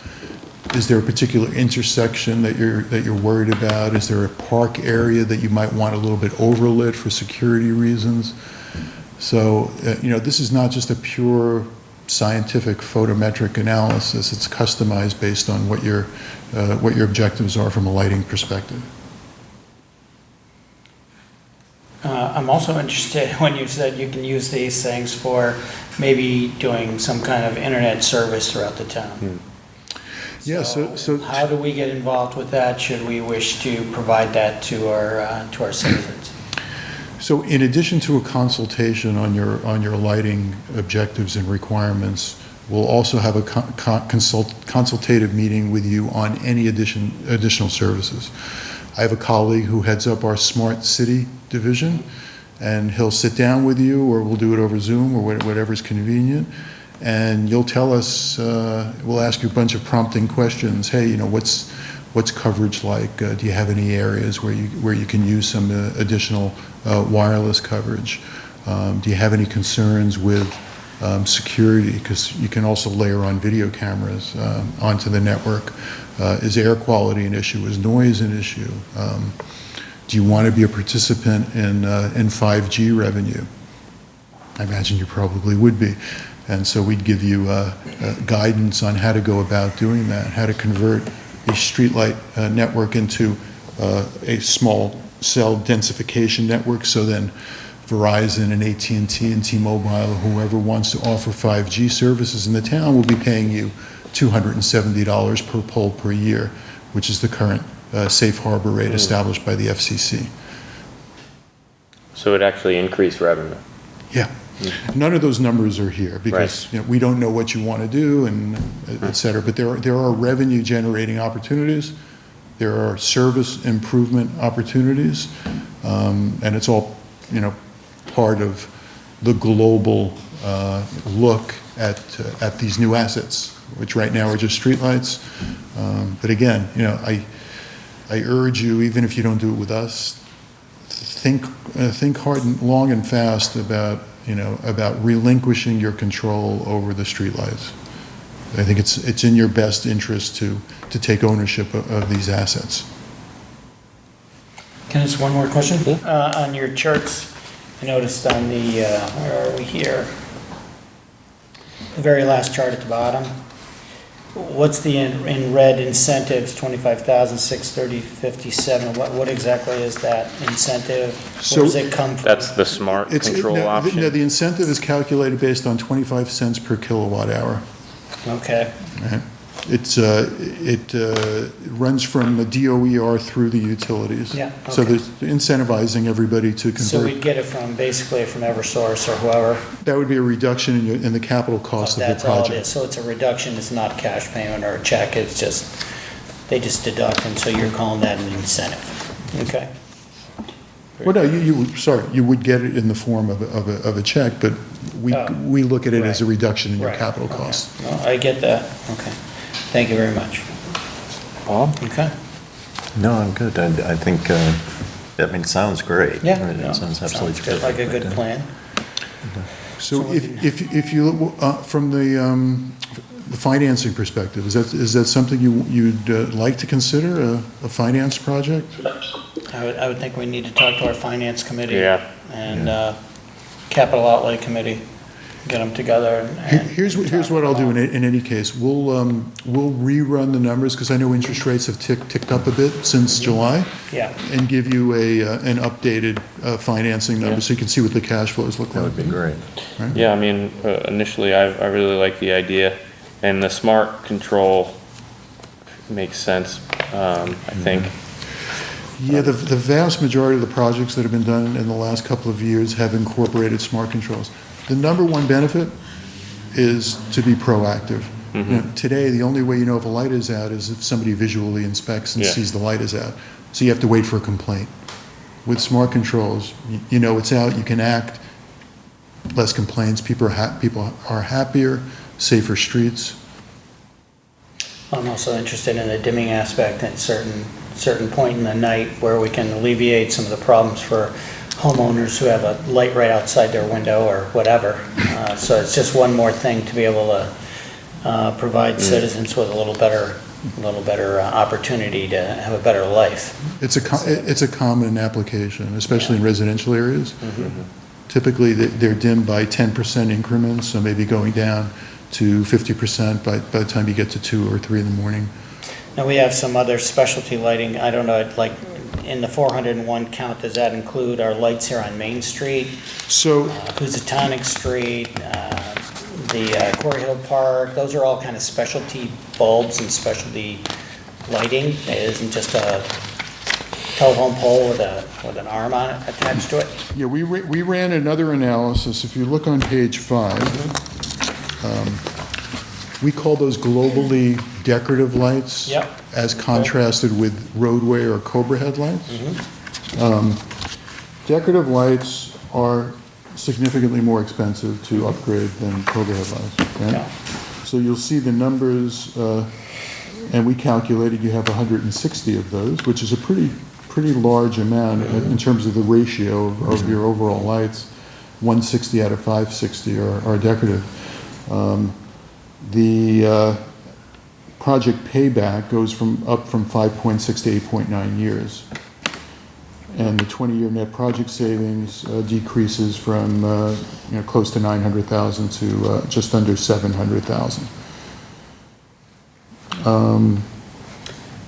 Speaker 6: Is there a particular intersection that you're worried about? Is there a park area that you might want a little bit overlit for security reasons? So, this is not just a pure scientific photometric analysis. It's customized based on what your objectives are from a lighting perspective.
Speaker 2: I'm also interested when you said you can use these things for maybe doing some kind of internet service throughout the town.
Speaker 6: Yeah, so
Speaker 2: how do we get involved with that? Should we wish to provide that to our citizens?
Speaker 6: So in addition to a consultation on your lighting objectives and requirements, we'll also have a consultative meeting with you on any additional services. I have a colleague who heads up our Smart City division, and he'll sit down with you, or we'll do it over Zoom or whatever's convenient, and you'll tell us, we'll ask you a bunch of prompting questions. Hey, what's coverage like? Do you have any areas where you can use some additional wireless coverage? Do you have any concerns with security? Because you can also layer on video cameras onto the network. Is air quality an issue? Is noise an issue? Do you want to be a participant in 5G revenue? I imagine you probably would be. And so we'd give you guidance on how to go about doing that, how to convert a streetlight network into a small cell densification network, so then Verizon and AT&T and T-Mobile, or whoever wants to offer 5G services in the town, will be paying you $270 per pole per year, which is the current safe harbor rate established by the FCC.
Speaker 1: So it actually increased revenue.
Speaker 6: Yeah. None of those numbers are here because we don't know what you want to do, and et cetera. But there are revenue generating opportunities. There are service improvement opportunities, and it's all part of the global look at these new assets, which right now are just streetlights. But again, I urge you, even if you don't do it with us, think hard and long and fast about relinquishing your control over the streetlights. I think it's in your best interest to take ownership of these assets.
Speaker 2: Can I ask one more question? On your charts, I noticed on the, where are we here? The very last chart at the bottom. What's the in red incentives, 25,630.57? What exactly is that incentive?
Speaker 6: So-
Speaker 2: Where does it come from?
Speaker 1: That's the smart control
Speaker 6: No,
Speaker 1: option.
Speaker 6: the incentive is calculated based on 25 cents per kilowatt hour.
Speaker 2: Okay,
Speaker 6: Right. It runs from the DOER through the utilities.
Speaker 2: Yeah,
Speaker 6: So
Speaker 2: okay.
Speaker 6: there's incentivizing everybody to
Speaker 2: so
Speaker 6: convert.
Speaker 2: we'd get it from, basically from Eversource or whoever?
Speaker 6: That would be a reduction in the capital cost of the
Speaker 2: That's all it is,
Speaker 6: project.
Speaker 2: so it's a reduction, it's not cash payment or a check, it's just, they just deduct, and so you're calling that an incentive, okay?
Speaker 6: Well, no, you would get it in the form of a check, but
Speaker 2: Oh,
Speaker 6: we look at it as a
Speaker 2: right.
Speaker 6: reduction in your
Speaker 2: Right,
Speaker 6: capital
Speaker 2: okay.
Speaker 6: costs.
Speaker 2: No, I get that, okay. Thank you very much.
Speaker 1: Bob?
Speaker 2: Okay.
Speaker 3: No, I'm good. I think, I mean, it sounds great.
Speaker 2: Yeah.
Speaker 3: It
Speaker 2: no,
Speaker 3: sounds absolutely
Speaker 2: good,
Speaker 3: terrific.
Speaker 2: like a good
Speaker 3: but,
Speaker 2: plan.
Speaker 6: So if you, from the financing perspective, is that something you'd like to consider, a finance project?
Speaker 2: I would think we need to talk to our finance committee.
Speaker 1: Yeah.
Speaker 2: And capital outlay committee, get them together and.
Speaker 6: Here's what I'll do in any case. We'll rerun the numbers, because I know interest rates have ticked up a bit since July,
Speaker 2: Yeah,
Speaker 6: and give you an updated financing number, so you can see what the cash flows look
Speaker 3: That
Speaker 6: like.
Speaker 3: would be great.
Speaker 1: Yeah, I mean, initially, I really like the idea, and the smart control makes sense, I think.
Speaker 6: Yeah, the vast majority of the projects that have been done in the last couple of years have incorporated smart controls. The number one benefit is to be proactive. You know, today, the only way you know if a light is out is if somebody visually inspects and
Speaker 1: Yeah.
Speaker 6: sees the light is out. So you have to wait for a complaint. With smart controls, you know it's out, you can act, less complaints, people are happier, safer streets.
Speaker 2: I'm also interested in the dimming aspect at certain point in the night where we can alleviate some of the problems for homeowners who have a light right outside their window or whatever. So it's just one more thing to be able to provide citizens with a little better opportunity to have a better life.
Speaker 6: It's a common application, especially in residential areas. Typically, they're dimmed by 10% increments, so maybe going down to 50% by the time you get to 2 or 3 in the morning.
Speaker 2: Now, we have some other specialty lighting, I don't know, like, in the 401 count, does that include our lights here on Main Street,
Speaker 6: So,
Speaker 2: Housatonic Street, the Quarry Hill Park? Those are all kind of specialty bulbs and specialty lighting. It isn't just a telephone pole with an arm on it attached to it.
Speaker 6: yeah, we ran another analysis. If you look on page 5, we call those globally decorative lights.
Speaker 2: Yep.
Speaker 6: As contrasted with roadway or Cobra headlights. Decorative lights are significantly more expensive to upgrade than Cobra headlights. Okay?
Speaker 2: Yeah.
Speaker 6: So you'll see the numbers, and we calculated you have 160 of those, which is a pretty large amount in terms of the ratio of your overall lights. 160 out of 560 are decorative. The project payback goes up from 5.6 to 8.9 years. And the 20-year net project savings decreases from close to 900,000 to just under 700,000.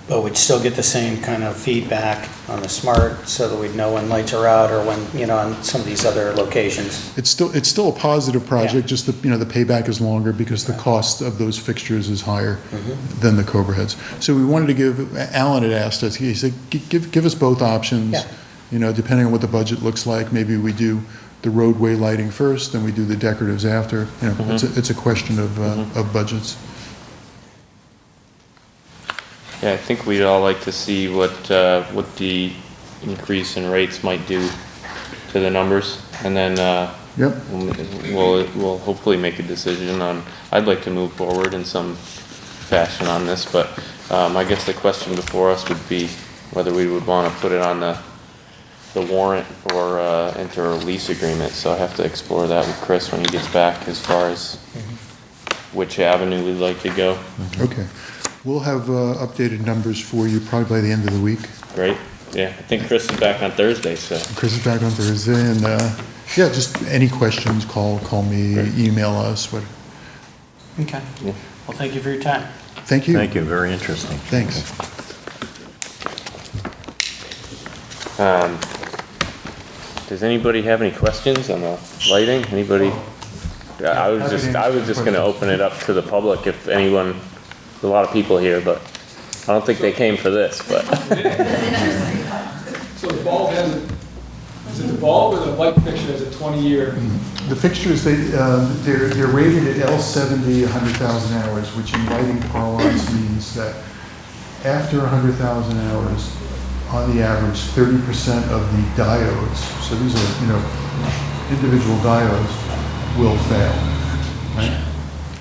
Speaker 2: But we'd still get the same kind of feedback on the smart, so that we'd know when lights are out or when, on some of these other locations.
Speaker 6: It's still a positive project,
Speaker 2: Yeah.
Speaker 6: just the payback is longer because the cost of those fixtures is higher than the Cobra heads. So we wanted to Alan had asked us, he said, give us both options.
Speaker 2: Yeah.
Speaker 6: Depending on what the budget looks like, maybe we do the roadway lighting first, then we do the decoratives after. It's a question of budgets.
Speaker 1: Yeah, I think we'd all like to see what the increase in rates might do to the numbers, and then
Speaker 6: Yep.
Speaker 1: we'll hopefully make a decision on. I'd like to move forward in some fashion on this, but I guess the question before us would be whether we would want to put it on the warrant or enter a lease agreement. So I have to explore that with Chris when he gets back, as far as which avenue we'd like to go.
Speaker 6: Okay. We'll have updated numbers for you probably by the end of the week.
Speaker 1: Great. Yeah, I think Chris is back on Thursday, so.
Speaker 6: Chris is back on Thursday, and, yeah, just any questions, call me, email us, what,
Speaker 2: Okay. Well, thank you for your time.
Speaker 6: thank you.
Speaker 3: Thank you, very interesting.
Speaker 6: Thanks.
Speaker 1: Does anybody have any questions on the lighting? Anybody? Yeah, I was just gonna open it up to the public if anyone, there's a lot of people here, but I don't think they came for this, but.
Speaker 8: So the bulb has, is it the bulb or the light fixture has a 20-year?
Speaker 6: The fixtures, they're rated at L70, 100,000 hours, which in lighting parlance means that after 100,000 hours, on the average, 30% of the diodes, so these are, individual diodes, will fail, right?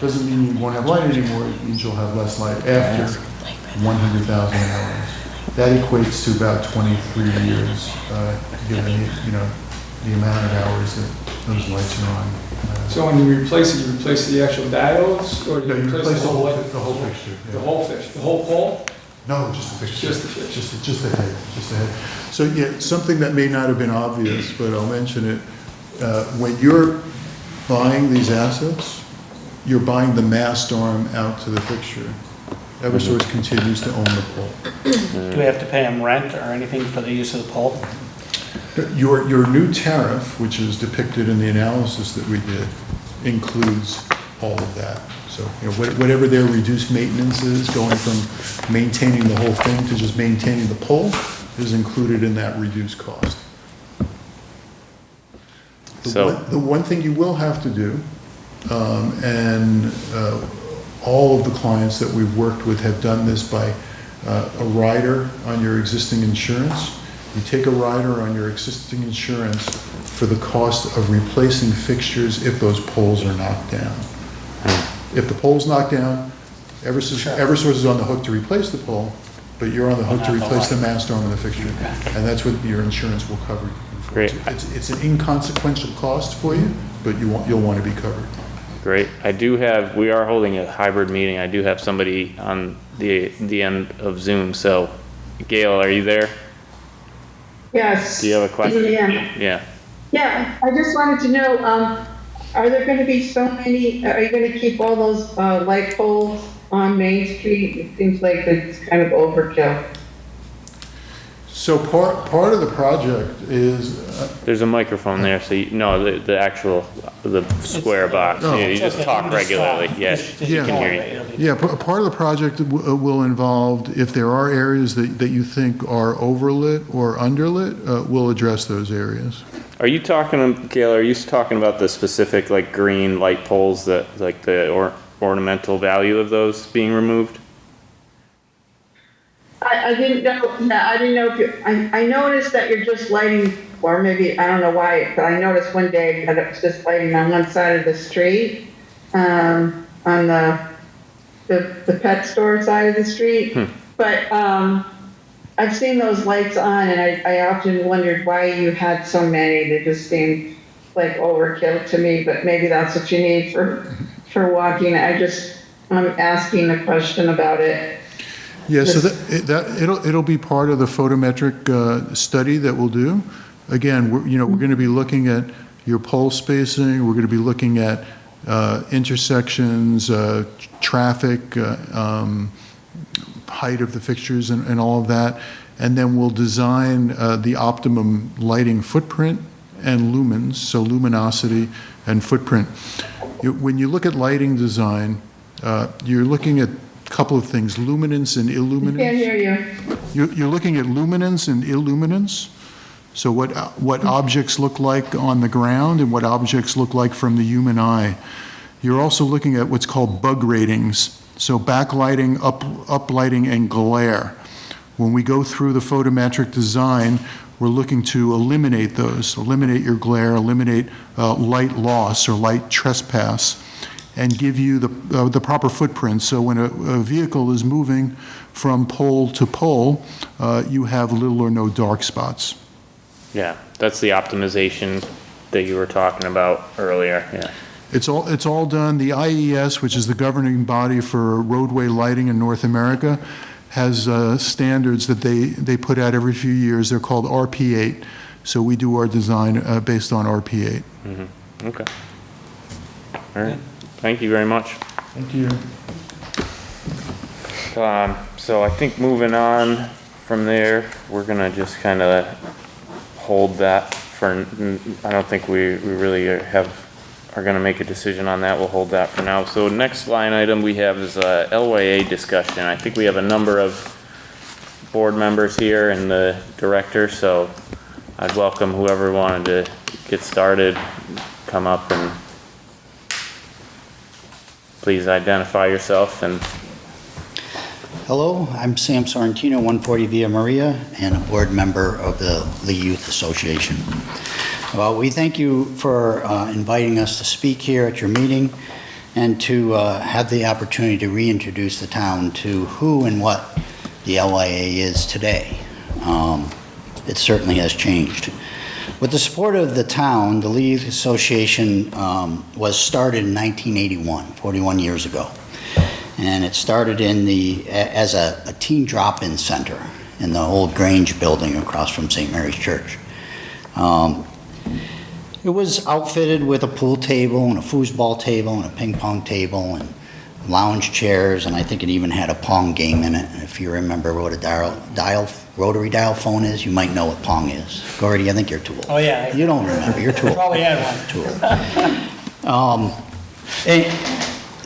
Speaker 6: Doesn't mean you won't have light anymore, it means you'll have less light after 100,000 hours. That equates to about 23 years, given the amount of hours that those lights are on.
Speaker 8: So when you replace it, you replace the actual diodes, or
Speaker 6: No,
Speaker 8: you replace the whole light?
Speaker 6: the whole fixture. Yeah.
Speaker 8: The whole fixture, the whole pole?
Speaker 6: No, just the fixture.
Speaker 8: Just the fixture.
Speaker 6: Just the head, just the head. So, yeah, something that may not have been obvious, but I'll mention it. When you're buying these assets, you're buying the mast arm out to the fixture. Eversource continues to own the pole.
Speaker 2: Do we have to pay them rent or anything for the use of the pole?
Speaker 6: Your new tariff, which is depicted in the analysis that we did, includes all of that. So, whatever their reduced maintenance is, going from maintaining the whole thing to just maintaining the pole, is included in that reduced cost. The one thing you will have to do, and all of the clients that we've worked with have done this by a rider on your existing insurance. You take a rider on your existing insurance for the cost of replacing fixtures if those poles are knocked down. If the pole's knocked down, Eversource is on the hook to replace the pole, but you're on the hook to replace the mast arm of the fixture, and that's what your insurance will cover you for.
Speaker 1: Great.
Speaker 6: It's an inconsequential cost for you, but you'll want to be covered.
Speaker 1: Great. We are holding a hybrid meeting. I do have somebody on the end of Zoom, so Gail, are you there?
Speaker 9: Yes.
Speaker 1: Do you have a question?
Speaker 9: Yeah. Yeah, I just wanted to know, are there going to be so many, are you going to keep all those light poles on Main Street? It seems like it's kind of overkill.
Speaker 6: So part of the project is,
Speaker 1: There's a microphone there, so the actual square box.
Speaker 6: Oh.
Speaker 1: Yeah, you just talk regularly. Yes,
Speaker 2: Yeah.
Speaker 1: can hear you.
Speaker 6: part of the project will involve, if there are areas that you think are overlit or underlit, we'll address those areas.
Speaker 1: Are you talking, Gail, are you talking about the specific like green light poles that like the ornamental value of those being removed?
Speaker 9: I didn't know, I didn't know if I noticed that you're just lighting, or maybe, I don't know why, but I noticed one day that it was just lighting on one side of the street, on the pet store side of the street. But I've seen those lights on, and I often wondered why you had so many. They just seemed like overkill to me, but maybe that's what you need for walking. I'm asking a question about it.
Speaker 6: Yeah, so it'll be part of the photometric study that we'll do. Again, we're going to be looking at your pole spacing. We're going to be looking at intersections, traffic, height of the fixtures, and all of that. And then we'll design the optimum lighting footprint and lumens, so luminosity and footprint. When you look at lighting design, you're looking at couple of things, luminance and illuminance.
Speaker 9: I can't hear you.
Speaker 6: You're looking at luminance and illuminance. So what objects look like on the ground and what objects look like from the human eye. You're also looking at what's called bug ratings. So backlighting, uplighting, and glare. When we go through the photometric design, we're looking to eliminate those, eliminate your glare, eliminate light loss or light trespass, and give you the proper footprint. So when a vehicle is moving from pole to pole, you have little or no dark spots.
Speaker 1: Yeah, that's the optimization that you were talking about earlier, yeah.
Speaker 6: It's all done. The IES, which is the governing body for roadway lighting in North America, has standards that they put out every few years. They're called RP8. So we do our design based on RP8.
Speaker 1: Okay. All right. Thank you very much.
Speaker 6: Thank you.
Speaker 1: So I think moving on from there, we're gonna just kind of hold that for, I don't think we really are gonna make a decision on that. We'll hold that for now. So next line item we have is LYA discussion. I think we have a number of board members here and the director, so I'd welcome whoever wanted to get started, come up and please identify yourself and.
Speaker 10: Hello, I'm Sam Sorrentino, 140 Via Maria, and a board member of the Lee Youth Association. Well, we thank you for inviting us to speak here at your meeting and to have the opportunity to reintroduce the town to who and what the LYA is today. It certainly has changed. With the support of the town, the Lee Youth Association was started in 1981, 41 years ago. And it started as a teen drop-in center in the old Grange building across from St. Mary's Church. It was outfitted with a pool table and a foosball table and a ping pong table and lounge chairs, and I think it even had a Pong game in it. And if you remember what a rotary dial phone is, you might know what Pong is. Gordy, I think you're too old.
Speaker 2: Oh, yeah.
Speaker 10: You don't remember, you're too old.
Speaker 2: Probably had one.
Speaker 10: Too old.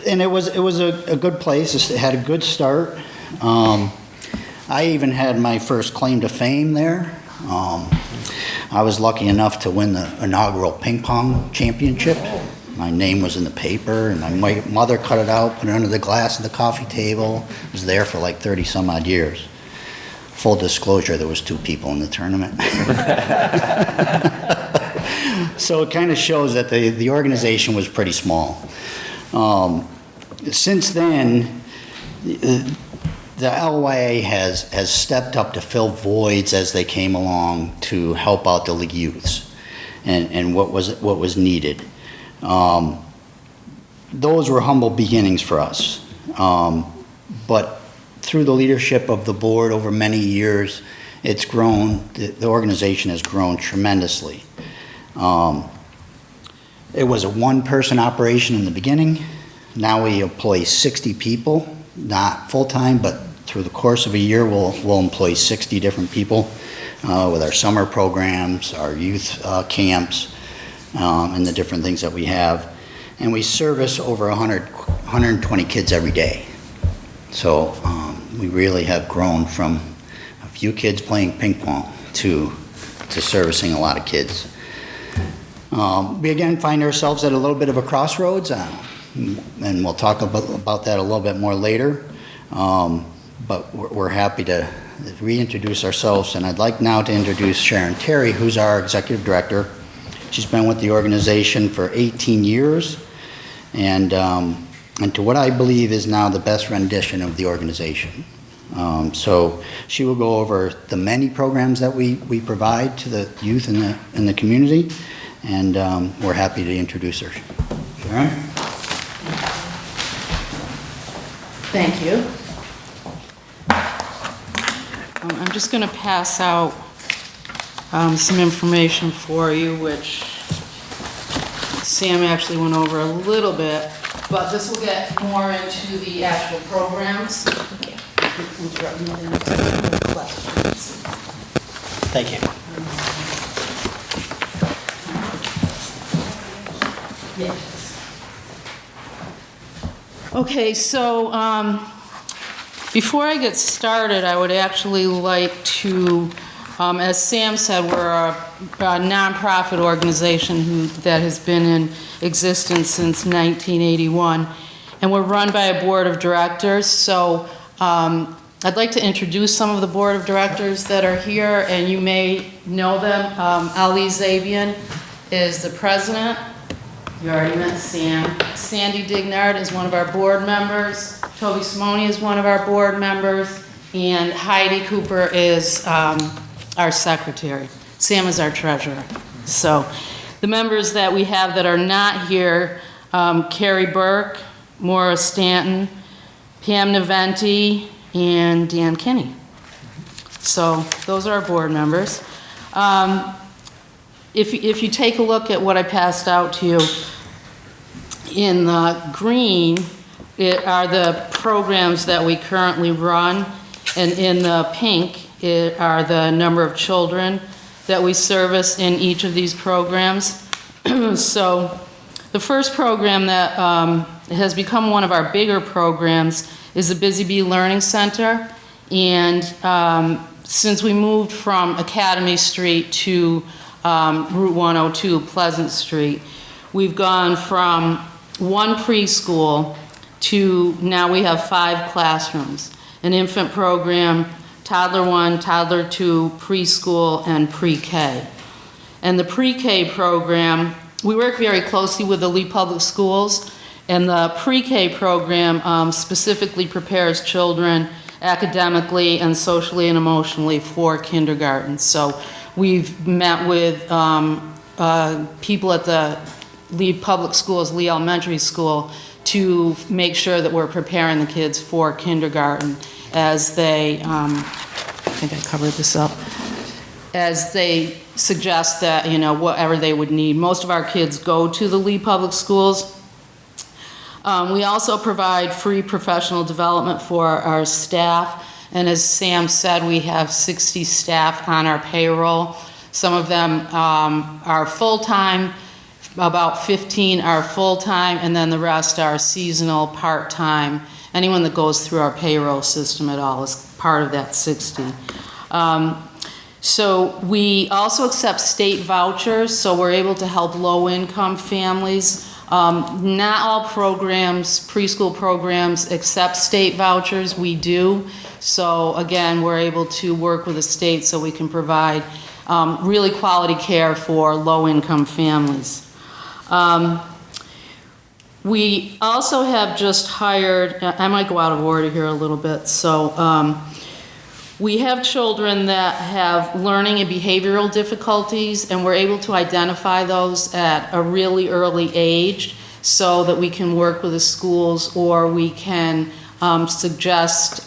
Speaker 10: And it was a good place. It had a good start. I even had my first claim to fame there. I was lucky enough to win the inaugural ping pong championship. My name was in the paper, and my mother cut it out, put it under the glass of the coffee table. It was there for like 30 some odd years. Full disclosure, there was 2 people in the tournament. So it kind of shows that the organization was pretty small. Since then, the LYA has stepped up to fill voids as they came along to help out the league youths and what was needed. Those were humble beginnings for us, but through the leadership of the board over many years, it's grown. The organization has grown tremendously. It was a one-person operation in the beginning. Now we employ 60 people, not full-time, but through the course of a year, we'll employ 60 different people with our summer programs, our youth camps, and the different things that we have. And we service over 120 kids every day. So we really have grown from a few kids playing ping pong to servicing a lot of kids. We again find ourselves at a little bit of a crossroads, and we'll talk about that a little bit more later. But we're happy to reintroduce ourselves, and I'd like now to introduce Sharon Terry, who's our executive director. She's been with the organization for 18 years, and to what I believe is now the best rendition of the organization. So she will go over the many programs that we provide to the youth in the community, and we're happy to introduce her. Sharon?
Speaker 11: Thank you. I'm just going to pass out some information for you, which Sam actually went over a little bit, but this will get more into the actual programs.
Speaker 2: Thank you.
Speaker 11: Yes. Okay, so before I get started, I would actually like to, as Sam said, we're a nonprofit organization that has been in existence since 1981, and we're run by a board of directors. So I'd like to introduce some of the board of directors that are here, and you may know them. Ali Zabian is the president. You already met Sam. Sandy Dignard is one of our board members. Toby Simone is one of our board members. And Heidi Cooper is our secretary. Sam is our treasurer. So the members that we have that are not here, Carrie Burke, Maura Stanton, Pam Naventi, and Dan Kinney. So those are our board members. If you take a look at what I passed out to you, in the green are the programs that we currently run, and in the pink are the number of children that we service in each of these programs. So the first program that has become one of our bigger programs is the Busy Bee Learning Center. And since we moved from Academy Street to Route 102 Pleasant Street, we've gone from one preschool to now we have 5 classrooms, an infant program, toddler 1, toddler 2, preschool, and pre-K. And the pre-K program, we work very closely with the Lee Public Schools, and the pre-K program specifically prepares children academically and socially and emotionally for kindergarten. So we've met with people at the Lee Public Schools, Lee Elementary School, to make sure that we're preparing the kids for kindergarten as they, I think I covered this up, as they suggest that, you know, whatever they would need. Most of our kids go to the Lee Public Schools. We also provide free professional development for our staff, and as Sam said, we have 60 staff on our payroll. Some of them are full-time, about 15 are full-time, and then the rest are seasonal, part-time. Anyone that goes through our payroll system at all is part of that 60. So we also accept state vouchers, so we're able to help low-income families. Not all programs, preschool programs, accept state vouchers. We do. So again, we're able to work with the state so we can provide really quality care for low-income families. We also have just hired, I might go out of order here a little bit, so we have children that have learning and behavioral difficulties, and we're able to identify those at a really early age so that we can work with the schools, or we can suggest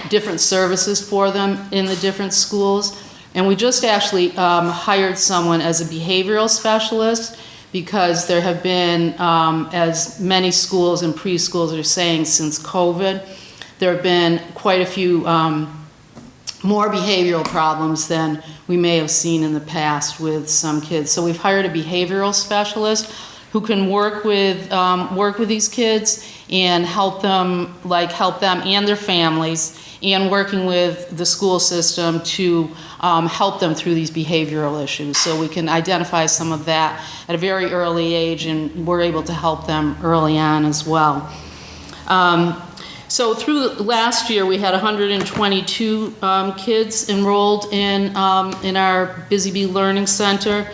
Speaker 11: different services for them in the different schools. And we just actually hired someone as a behavioral specialist, because there have been, as many schools and preschools are saying since COVID, there have been quite a few more behavioral problems than we may have seen in the past with some kids. So we've hired a behavioral specialist who can work with these kids and help them and their families, and working with the school system to help them through these behavioral issues. So we can identify some of that at a very early age, and we're able to help them early on as well. So through last year, we had 122 kids enrolled in our Busy Bee Learning Center,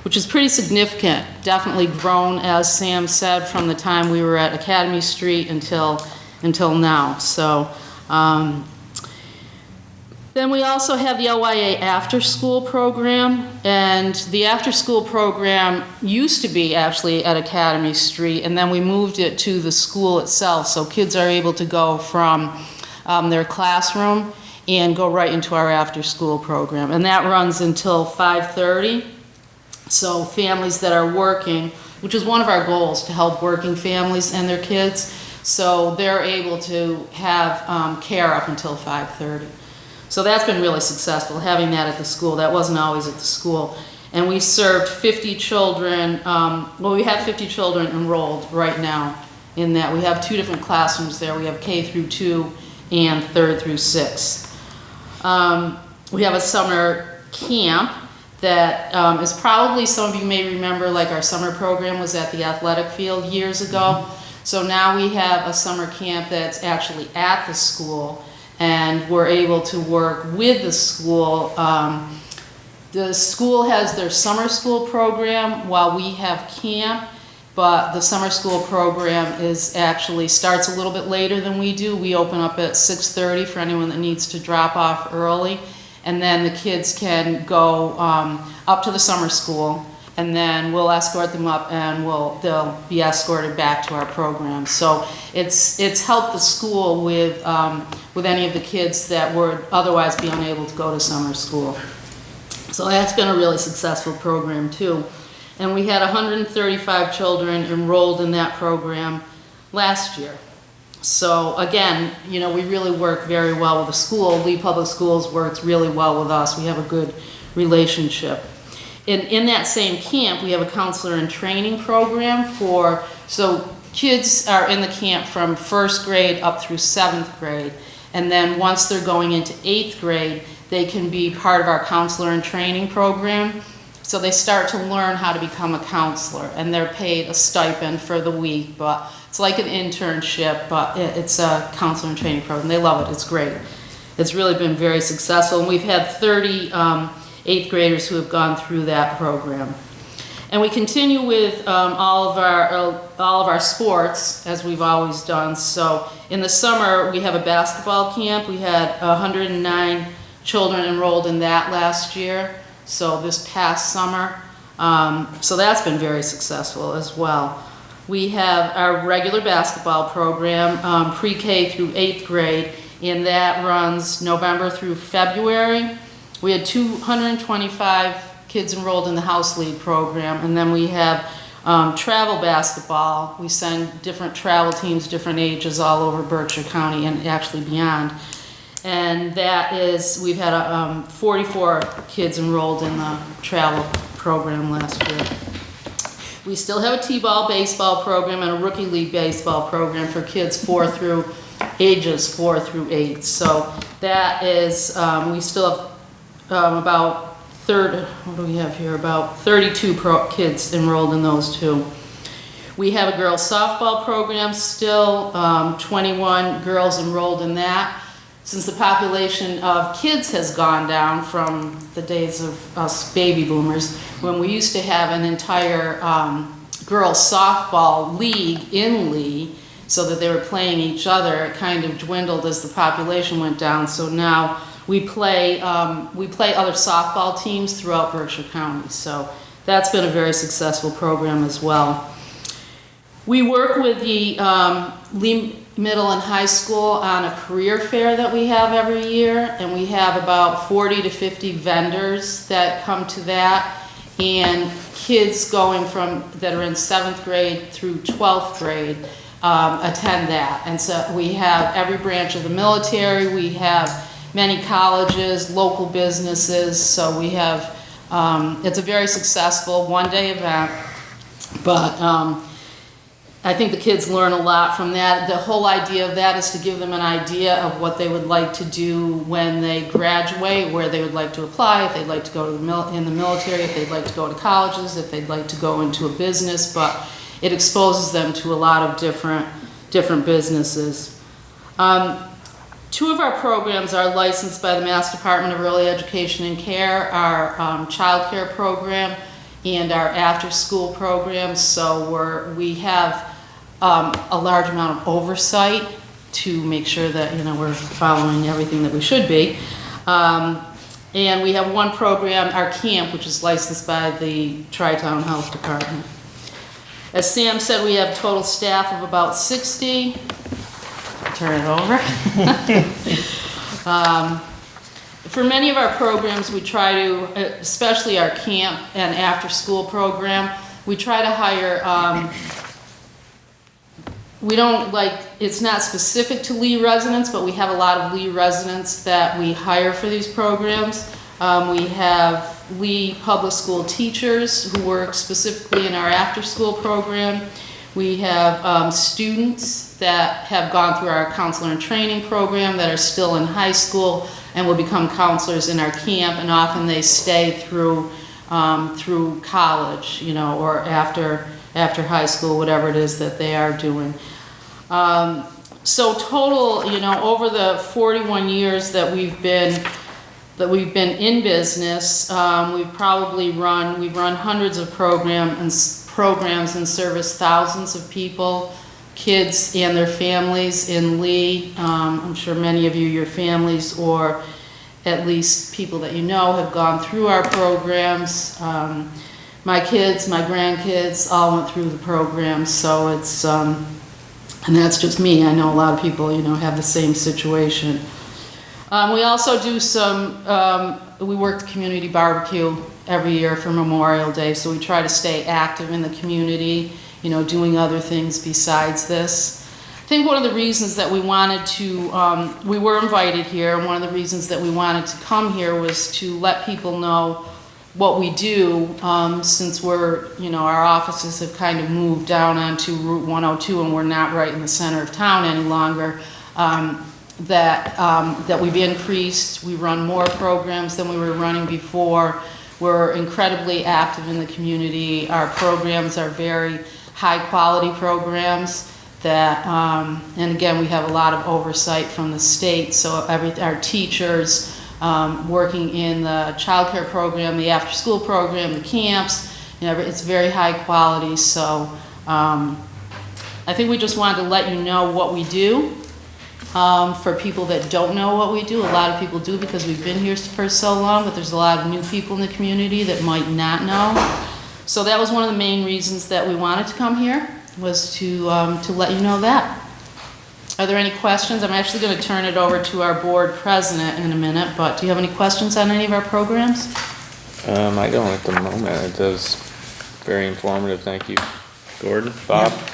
Speaker 11: which is pretty significant. Definitely grown, as Sam said, from the time we were at Academy Street until now. So then we also have the LYA after-school program, and the after-school program used to be actually at Academy Street, and then we moved it to the school itself, so kids are able to go from their classroom and go right into our after-school program, and that runs until 5:30. So families that are working, which is one of our goals, to help working families and their kids, so they're able to have care up until 5:30. So that's been really successful, having that at the school. That wasn't always at the school. And we served 50 children, we have 50 children enrolled right now in that. We have 2 different classrooms there. We have K through 2 and 3rd through 6. We have a summer camp that is probably, some of you may remember, like our summer program was at the athletic field years ago. So now we have a summer camp that's actually at the school, and we're able to work with the school. The school has their summer school program while we have camp, but the summer school program starts a little bit later than we do. We open up at 6:30 for anyone that needs to drop off early, and then the kids can go up to the summer school and then we'll escort them up and they'll be escorted back to our program. So it's helped the school with any of the kids that would otherwise be unable to go to summer school. So that's been a really successful program too. And we had 135 children enrolled in that program last year. So again, you know, we really work very well with the school. Lee Public Schools works really well with us. We have a good relationship. In that same camp, we have a counselor and training program so kids are in the camp from 1st grade up through 7th grade. And then once they're going into 8th grade, they can be part of our counselor and training program. So they start to learn how to become a counselor, and they're paid a stipend for the week, but it's like an internship, but it's a counselor and training program. They love it, it's great. It's really been very successful, and we've had 30 8th graders who have gone through that program. And we continue with all of our sports, as we've always done. So in the summer, we have a basketball camp. We had 109 children enrolled in that last year. So this past summer, so that's been very successful as well. We have our regular basketball program, pre-K through 8th grade, and that runs November through February. We had 225 kids enrolled in the House League program, and then we have travel basketball. We send different travel teams, different ages all over Berkshire County and actually beyond. And that is, we've had 44 kids enrolled in the travel program last year. We still have a T-ball baseball program and a rookie league baseball program for kids ages 4 through 8. So that is, we still have about 32 kids enrolled in those two. We have a girls softball program still, 21 girls enrolled in that. Since the population of kids has gone down from the days of us baby boomers, when we used to have an entire girls softball league in Lee, so that they were playing each other, it kind of dwindled as the population went down. So now we play other softball teams throughout Berkshire County. So that's been a very successful program as well. We work with the Lee Middle and High School on a career fair that we have every year, and we have about 40 to 50 vendors that come to that, and kids going that are in 7th grade through 12th grade attend that. And so we have every branch of the military, we have many colleges, local businesses, so we have, it's a very successful one-day event, but I think the kids learn a lot from that. The whole idea of that is to give them an idea of what they would like to do when they graduate, where they would like to apply, if they'd like to go to in the military, if they'd like to go to colleges, if they'd like to go into a business, but it exposes them to a lot of different businesses. 2 of our programs are licensed by the Mass Department of Early Education and Care, our child care program and our after-school program. So we have a large amount of oversight to make sure that, you know, we're following everything that we should be. And we have one program, our camp, which is licensed by the Tri-Town Health Department. As Sam said, we have total staff of about 60. Turn it over. For many of our programs, we try to, especially our camp and after-school program, we try to hire, we don't it's not specific to Lee residents, but we have a lot of Lee residents that we hire for these programs. We have Lee public school teachers who work specifically in our after-school program. We have students that have gone through our counselor and training program that are still in high school and will become counselors in our camp, and often they stay through college, you know, or after high school, whatever it is that they are doing. So total, you know, over the 41 years that we've been in business, we've run hundreds of programs and service thousands of people, kids and their families in Lee. I'm sure many of you, your families, or at least people that you know, have gone through our programs. my kids, my grandkids all went through the program, so it's, and that's just me. I know a lot of people, have the same situation. We also do we work the community barbecue every year for Memorial Day, so we try to stay active in the community, doing other things besides this. I think one of the reasons that we wanted to, we were invited here, and one of the reasons that we wanted to come here was to let people know what we do, since we're, our offices have kind of moved down onto Route 102 and we're not right in the center of town any longer, that we've increased. We run more programs than we were running before. We're incredibly active in the community. Our programs are very high-quality programs that, and again, we have a lot of oversight from the state, so our teachers, working in the child care program, the after-school program, the camps, it's very high quality, so I think we just wanted to let you know what we do. For people that don't know what we do, a lot of people do because we've been here for so long, but there's a lot of new people in the community that might not know. So that was one of the main reasons that we wanted to come here, was to let you know that. Are there any questions? I'm actually going to turn it over to our board president in a minute, but do you have any questions on any of our programs?
Speaker 1: I don't at the moment. It was very informative. Thank you. Gordon, Bob?
Speaker 2: Yeah.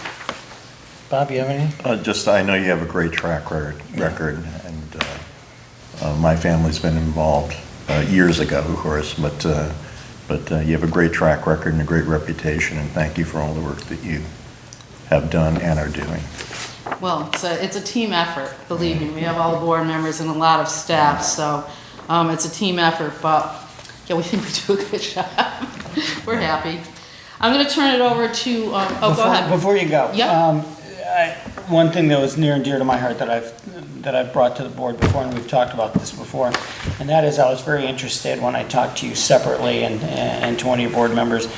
Speaker 2: Bob, you have anything?
Speaker 3: I know you have a great track record, and my family's been involved years ago, of course, but you have a great track record and a great reputation, and thank you for all the work that you have done and are doing.
Speaker 11: Well, it's a team effort, believe me. We have all the board members and a lot of staff, so it's a team effort, but yeah, we think we do a good job. We're happy. I'm going to turn it over to, go ahead.
Speaker 2: Before you go.
Speaker 11: Yep.
Speaker 2: One thing that was near and dear to my heart that I've brought to the board before, and we've talked about this before, and that is I was very interested when I talked to you separately and to one of your board members,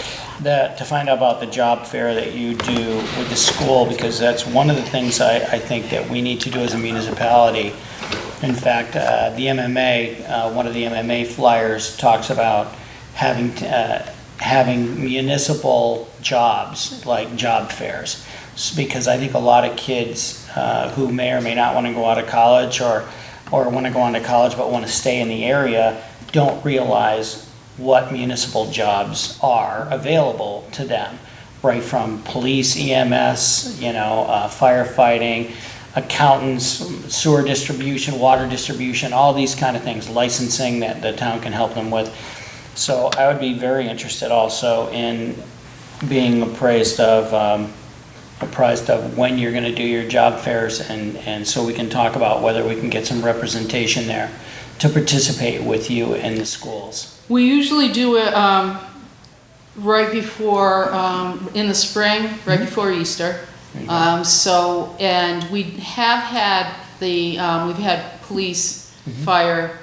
Speaker 2: that to find out about the job fair that you do with the school, because that's one of the things I think that we need to do as a municipality. In fact, the MMA, one of the MMA flyers talks about having municipal jobs, like job fairs. Because I think a lot of kids who may or may not want to go out of college or want to go on to college but want to stay in the area don't realize what municipal jobs are available to them, right from police, EMS, firefighting, accountants, sewer distribution, water distribution, all these kind of things, licensing that the town can help them with. So I would be very interested also in being apprised of when you're going to do your job fairs, and so we can talk about whether we can get some representation there to participate with you in the schools.
Speaker 11: We usually do it right before, in the spring, right before Easter. And we have had we've had police, fire,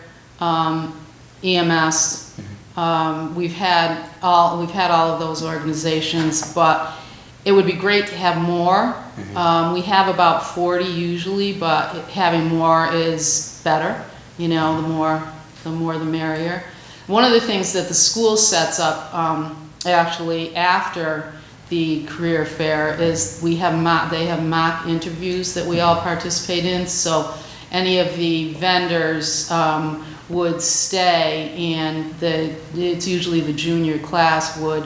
Speaker 11: EMS. We've had all of those organizations, but it would be great to have more. We have about 40 usually, but having more is better. The more the merrier. One of the things that the school sets up actually after the career fair is they have mock interviews that we all participate in. So any of the vendors would stay, and it's usually the junior class would.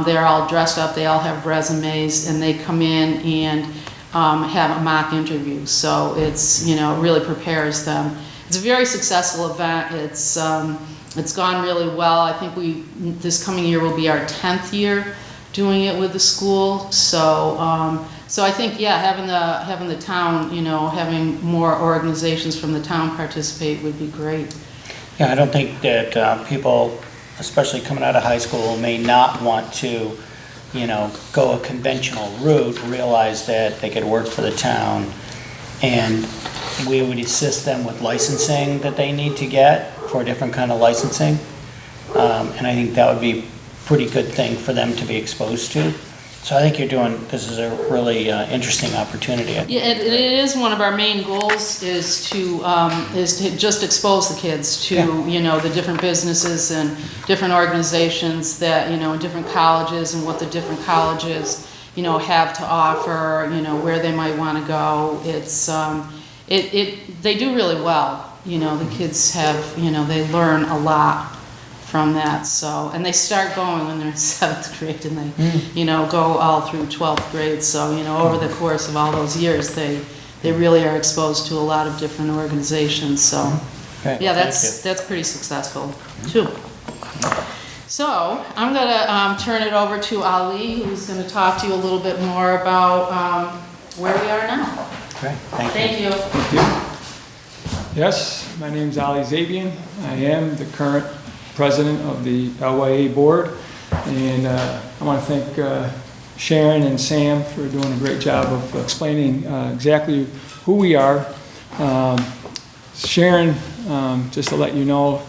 Speaker 11: They're all dressed up, they all have resumes, and they come in and have a mock interview. So it's, it really prepares them. It's a very successful event. It's gone really well. I think this coming year will be our 10th year doing it with the school. So I think, yeah, having the town, having more organizations from the town participate would be great.
Speaker 2: Yeah, I don't think that people, especially coming out of high school, may not want to, go a conventional route, realize that they could work for the town, and we would assist them with licensing that they need to get for a different kind of licensing. And I think that would be a pretty good thing for them to be exposed to. So I think this is a really interesting opportunity.
Speaker 11: Yeah, it is one of our main goals is to just expose the kids to, the different businesses and different organizations that, in different colleges and what the different colleges, have to offer, where they might want to go. It's, they do really well. The kids have, they learn a lot from that, so, and they start going when they're in 7th grade and they, go all through 12th grade, so, over the course of all those years, they really are exposed to a lot of different organizations, so,
Speaker 2: Okay,
Speaker 11: yeah,
Speaker 2: thank
Speaker 11: that's pretty successful, too. So, I'm gonna turn it over to Ali, who's gonna talk to you a little bit more about where we are now.
Speaker 2: Great, thank you.
Speaker 11: Thank you.
Speaker 8: Yes, my name's Ali Zabian. I am the current president of the LYA board, and I want to thank Sharon and Sam for doing a great job of explaining exactly who we are. Sharon, just to let you know,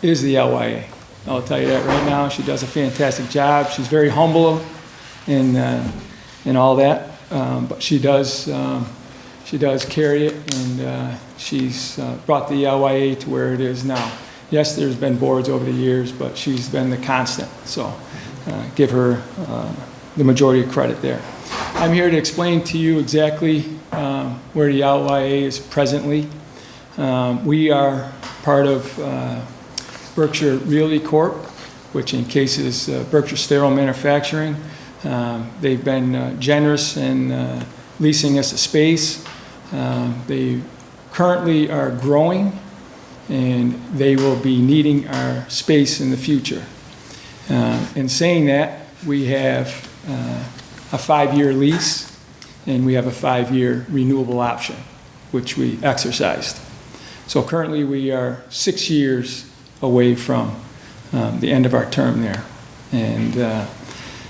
Speaker 8: is the LYA. I'll tell you that right now. She does a fantastic job. She's very humble in all that, but she does carry it, and she's brought the LYA to where it is now. Yes, there's been boards over the years, but she's been the constant, so give her the majority of credit there. I'm here to explain to you exactly where the LYA is presently. We are part of Berkshire Realty Corp., which encases Berkshire Sterile Manufacturing. They've been generous in leasing us a space. They currently are growing, and they will be needing our space in the future. In saying that, we have a 5-year lease, and we have a 5-year renewable option, which we exercised. So currently, we are 6 years away from the end of our term there. And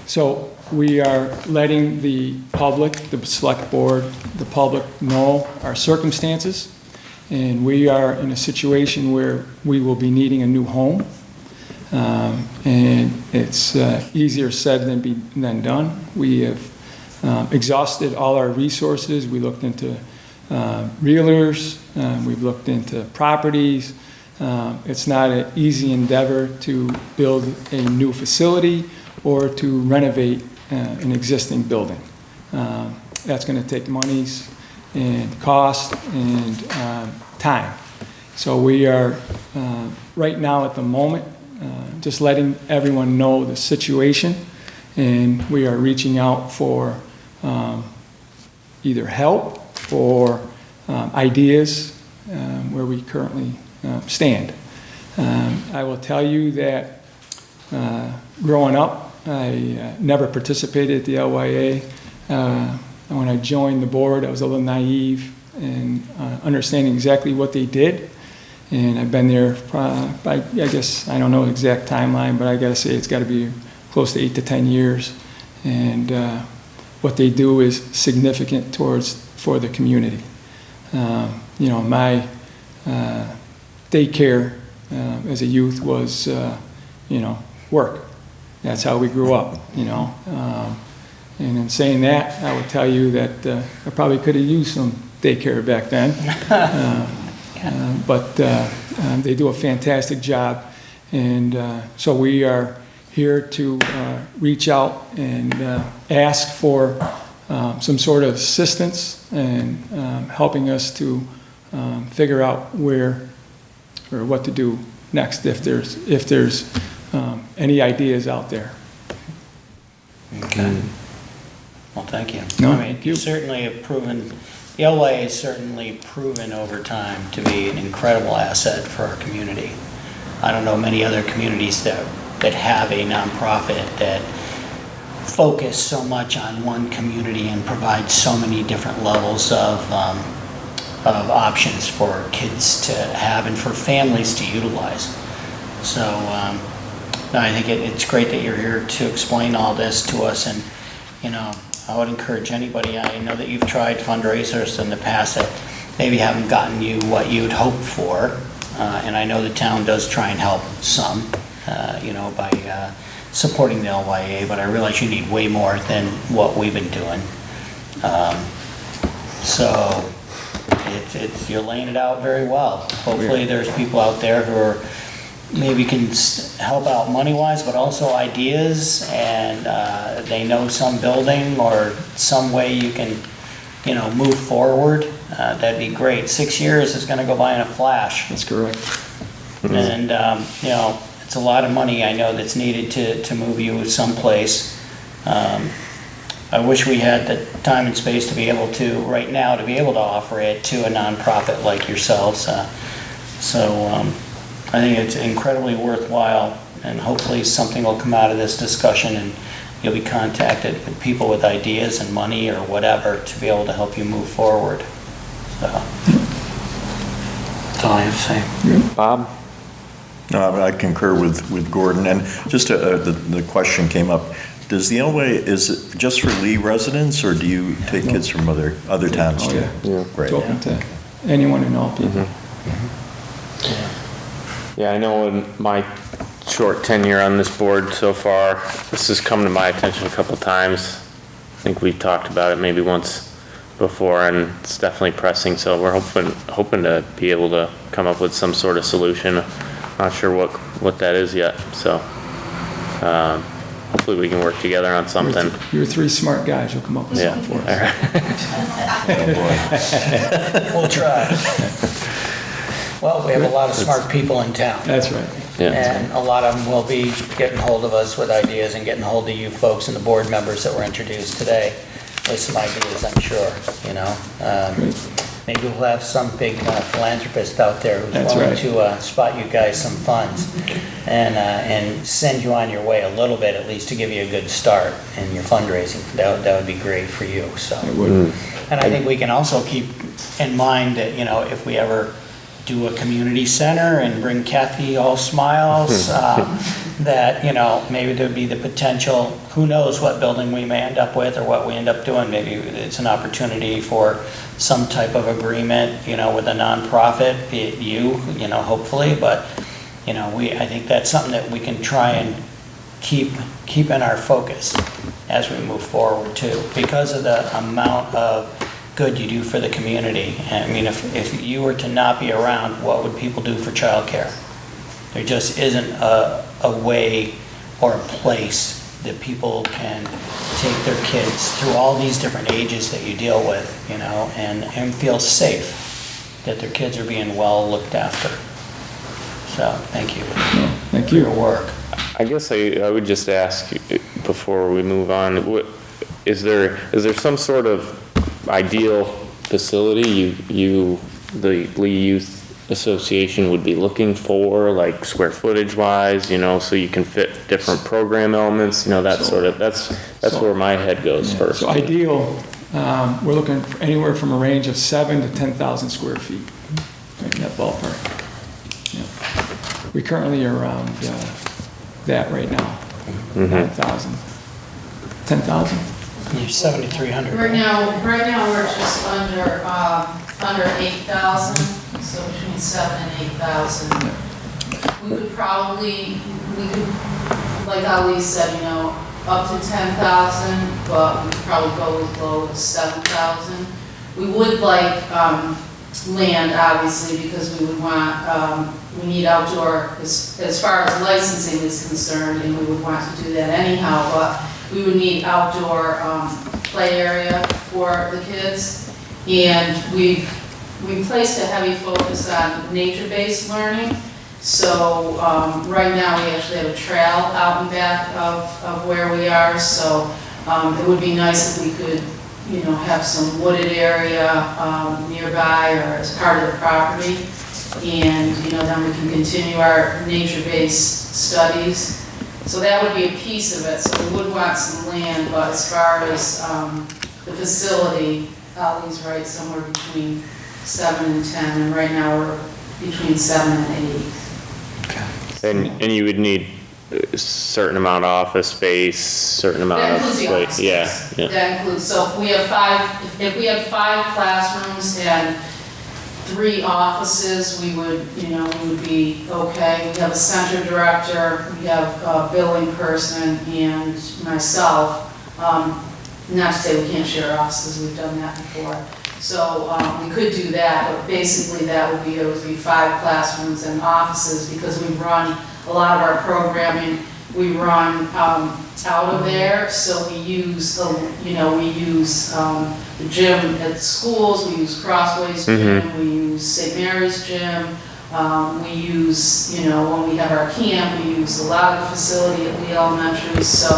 Speaker 8: so we are letting the public, the select board, the public know our circumstances. And we are in a situation where we will be needing a new home. And it's easier said than done. We have exhausted all our resources. We looked into realtors, we've looked into properties. It's not an easy endeavor to build a new facility or to renovate an existing building. That's going to take monies and cost and time. So we are right now at the moment just letting everyone know the situation, and we are reaching out for either help or ideas where we currently stand. I will tell you that growing up, I never participated at the LYA. When I joined the board, I was a little naive in understanding exactly what they did. And I've been there, I guess, I don't know the exact timeline, but I gotta say it's gotta be close to 8 to 10 years. And what they do is significant for the community. My daycare as a youth was, work. That's how we grew up, And in saying that, I will tell you that I probably could have used some daycare back then. But they do a fantastic job. And so we are here to reach out and ask for some sort of assistance and helping us to figure out where or what to do next if there's any ideas out there.
Speaker 2: Okay. Well, thank you.
Speaker 8: No,
Speaker 2: I mean,
Speaker 8: thank you.
Speaker 2: certainly have proven, the LA has certainly proven over time to be an incredible asset for our community. I don't know many other communities that have a nonprofit that focus so much on one community and provide so many different levels of options for kids to have and for families to utilize. So I think it's great that you're here to explain all this to us, and I would encourage anybody, I know that you've tried fundraisers in the past that maybe haven't gotten you what you'd hoped for, and I know the town does try and help some, by supporting the LYA, but I realize you need way more than what we've been doing. So you're laying it out very well. Hopefully there's people out there who are, maybe can help out money-wise, but also ideas, and they know some building or some way you can, move forward. That'd be great. 6 years is gonna go by in a flash.
Speaker 8: That's correct.
Speaker 2: And, it's a lot of money, I know, that's needed to move you someplace. I wish we had the time and space to be able to, right now, to be able to offer it to a nonprofit like yourselves. I think it's incredibly worthwhile, and hopefully something will come out of this discussion, and you'll be contacted with people with ideas and money or whatever to be able to help you move forward. So, that's all I have to say.
Speaker 1: Bob?
Speaker 3: No, I concur with Gordon, and just the question came up. Does the LWA, is it just for Lee residents, or do you take kids from other towns too?
Speaker 8: Yeah.
Speaker 3: Great.
Speaker 8: It's open to anyone and all people.
Speaker 1: Yeah, I know in my short tenure on this board so far, this has come to my attention a couple times. I think we've talked about it maybe once before, and it's definitely pressing, so we're hoping to be able to come up with some sort of solution. Not sure what that is yet, so hopefully we can work together on something.
Speaker 8: You're three smart guys, you'll come up with something for us.
Speaker 2: We'll try. Well, we have a lot of smart people in town.
Speaker 8: That's right.
Speaker 1: Yeah.
Speaker 2: And a lot of them will be getting hold of us with ideas and getting hold of you folks and the board members that were introduced today with some ideas, I'm sure, Maybe we'll have some big philanthropist out there who's
Speaker 8: That's
Speaker 2: willing
Speaker 8: right.
Speaker 2: to spot you guys some funds and send you on your way a little bit, at least to give you a good start in your fundraising. That would be great for you, so.
Speaker 8: It would.
Speaker 2: And I think we can also keep in mind that, if we ever do a community center and bring Kathy all smiles, that, maybe there'd be the potential, who knows what building we may end up with or what we end up doing. Maybe it's an opportunity for some type of agreement, with a nonprofit, be it you, hopefully, but, I think that's something that we can try and keep in our focus as we move forward too, because of the amount of good you do for the community. I mean, if you were to not be around, what would people do for childcare? There just isn't a way or a place that people can take their kids through all these different ages that you deal with, and feel safe that their kids are being well looked after. So, thank you.
Speaker 8: Thank
Speaker 2: for
Speaker 8: you.
Speaker 2: your work.
Speaker 1: I guess I would just ask before we move on, is there some sort of ideal facility the Lee Youth Association would be looking for, like square footage wise, so you can fit different program elements, that's where my head goes first.
Speaker 8: So ideal, we're looking for anywhere from a range of 7,000 to 10,000 square feet, right in that ballpark. Yeah. We currently are around that right now, 9,000, 10,000.
Speaker 2: You're 7,300.
Speaker 11: Right now we're just under 8,000, so between 7,000 and 8,000. We could, like Ali said, up to 10,000, but we could probably go as low as 7,000. We would like land, obviously, because we would want, we need outdoor, as far as licensing is concerned, and we would want to do that anyhow, but we would need outdoor play area for the kids. And we placed a heavy focus on nature-based learning. So right now we actually have a trail out and back of where we are. So it would be nice if we could, have some wooded area nearby or as part of the property. And, then we can continue our nature-based studies. So that would be a piece of it. So we would want some land, but as far as the facility, Ali's right, somewhere between 7 and 10, and right now we're between 7 and 8.
Speaker 1: And you would need a certain amount of office space, certain amount
Speaker 11: That
Speaker 1: of
Speaker 11: includes the office space.
Speaker 1: yeah.
Speaker 11: That includes, so if we have 5 classrooms and 3 offices, we would be okay. We have a center director, we have a billing person, and myself. Not to say we can't share offices, we've done that before. So we could do that, but basically it would be 5 classrooms and offices, because we run a lot of our programming, we run out of there, so we use, the gym at schools, we use Crossways Gym, we use St. Mary's Gym, we use, when we have our camp, we use a lot of the facility at Lya Elementary, so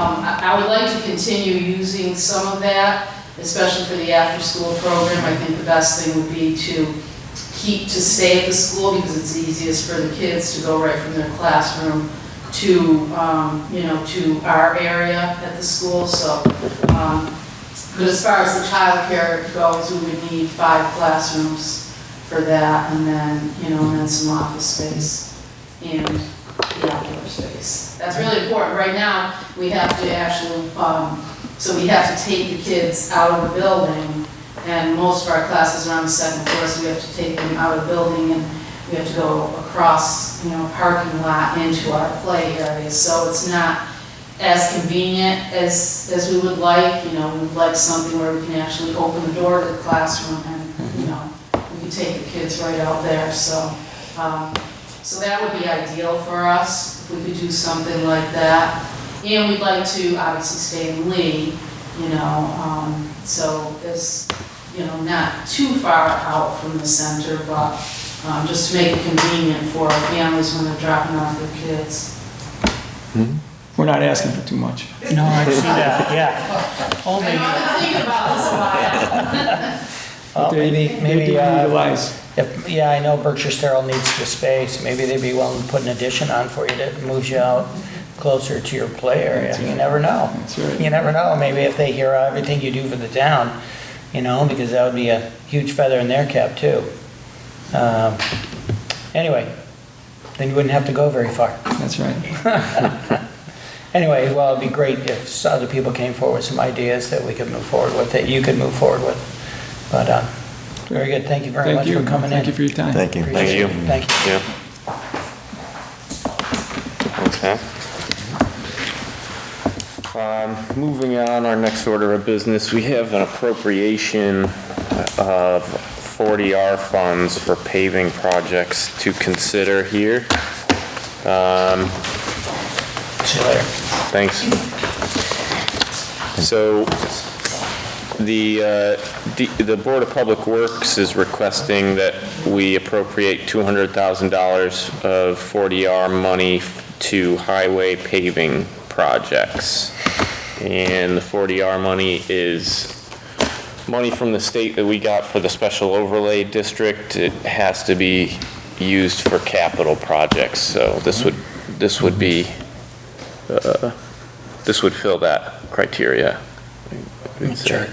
Speaker 11: I would like to continue using some of that, especially for the after-school program. I think the best thing would be to stay at the school, because it's easiest for the kids to go right from their classroom to, to our area at the school, so, but as far as the childcare goes, we would need 5 classrooms for that, and then, and then some office space, and the outdoor space. That's really important. Right now, we have to actually, so we have to take the kids out of the building, and most of our classes are on the 2nd floor, so we have to take them out of the building, and we have to go across, parking lot into our play area, so it's not as convenient as we would like. We would like something where we can actually open the door to the classroom and, we can take the kids right out there, so. So that would be ideal for us, if we could do something like that. And we'd like to obviously stay in Lee, so it's, not too far out from the center, but just to make it convenient for families when they're dropping off their kids.
Speaker 8: We're not asking for too much.
Speaker 2: No, I see that, yeah.
Speaker 11: I know, I've been thinking about this a while.
Speaker 2: Well,
Speaker 8: They
Speaker 2: maybe,
Speaker 8: do utilize.
Speaker 2: I know Berkshire Sterile needs the space. Maybe they'd be willing to put an addition on for you that moves you out closer to your play area.
Speaker 8: That's right.
Speaker 2: You never know.
Speaker 8: That's right.
Speaker 2: You never know. Maybe if they hear everything you do for the town, because that would be a huge feather in their cap too. Anyway, then you wouldn't have to go very far.
Speaker 8: That's right.
Speaker 2: Anyway, well, it'd be great if other people came forward with some ideas that we could move forward with, that you could move forward with. But, very good. Thank you very much for coming in.
Speaker 8: Thank you for your time.
Speaker 3: Thank you.
Speaker 1: Thank you.
Speaker 2: Thank you.
Speaker 1: Yeah. Okay. Moving on, our next order of business, we have an appropriation of 40R funds for paving projects to consider here.
Speaker 2: See you later.
Speaker 1: Thanks. So, the Board of Public Works is requesting that we appropriate $200,000 of 40R money to highway paving projects. And the 40R money is money from the state that we got for the special overlay district. It has to be used for capital projects, so this would fill that criteria.
Speaker 2: Sure.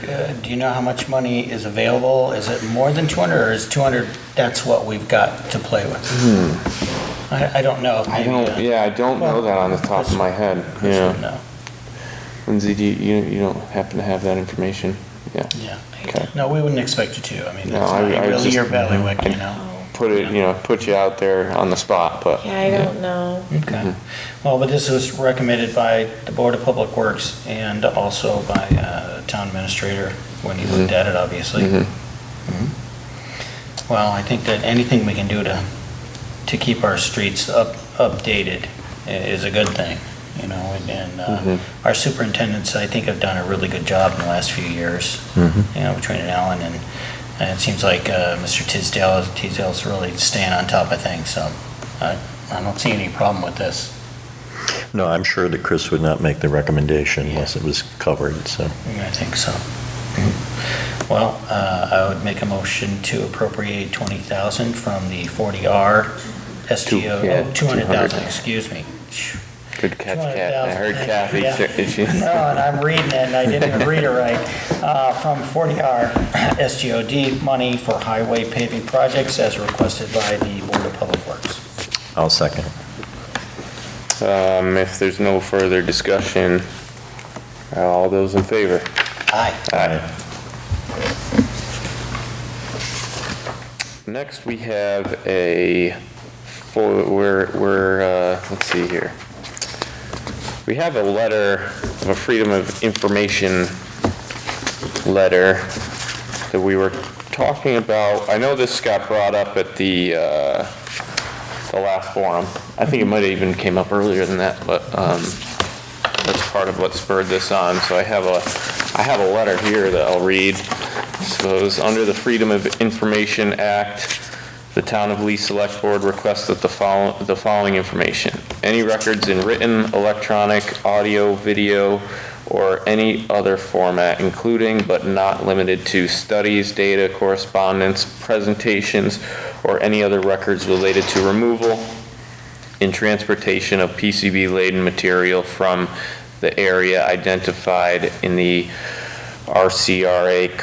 Speaker 2: Do you know how much money is available? Is it more than 200, or is 200, that's what we've got to play with? I don't know.
Speaker 1: I don't know that on the top of my head. Yeah.
Speaker 2: No.
Speaker 1: Lindsay, do you don't happen to have that information? Yeah.
Speaker 2: Yeah.
Speaker 1: Okay.
Speaker 2: No, we wouldn't expect you to. I mean,
Speaker 1: No,
Speaker 2: that's not
Speaker 1: I
Speaker 2: really
Speaker 1: just-
Speaker 2: your bailiwick,
Speaker 1: Put you out there on the spot, but.
Speaker 7: Yeah, I don't know.
Speaker 2: Okay. Well, but this was recommended by the Board of Public Works and also by the town administrator when he looked at it, obviously. Well, I think that anything we can do to keep our streets updated is a good thing, and our superintendents, I think, have done a really good job in the last few years, between Alan and it seems like Mr. Tisdale's really staying on top of things, so I don't see any problem with this.
Speaker 3: No, I'm sure that Chris would not make the recommendation unless it was covered, so.
Speaker 2: I think so. Well, I would make a motion to appropriate $20,000 from the 40R SGO, $200,000, excuse me.
Speaker 1: Good catch,
Speaker 2: 200,000.
Speaker 1: Kathy. I heard Kathy.
Speaker 2: Yeah. No, and I'm reading it, and I didn't even read it right. From 40R SGOD money for highway paving projects as requested by the Board of Public Works.
Speaker 3: I'll second.
Speaker 1: If there's no further discussion, all those in favor?
Speaker 2: Aye.
Speaker 1: Aye. next we have let's see here. We have a letter of a Freedom of Information letter that we were talking about. I know this got brought up at the last forum. I think it might have even came up earlier than that, but that's part of what spurred this on. So I have a letter here that I'll read. So it was under the Freedom of Information Act, the Town of Lee Select Board requests that the following information. Any records in written, electronic, audio, video, or any other format, including but not limited to studies, data, correspondence, presentations, or any other records related to removal and transportation of PCB-laden material from the area identified in the RCRA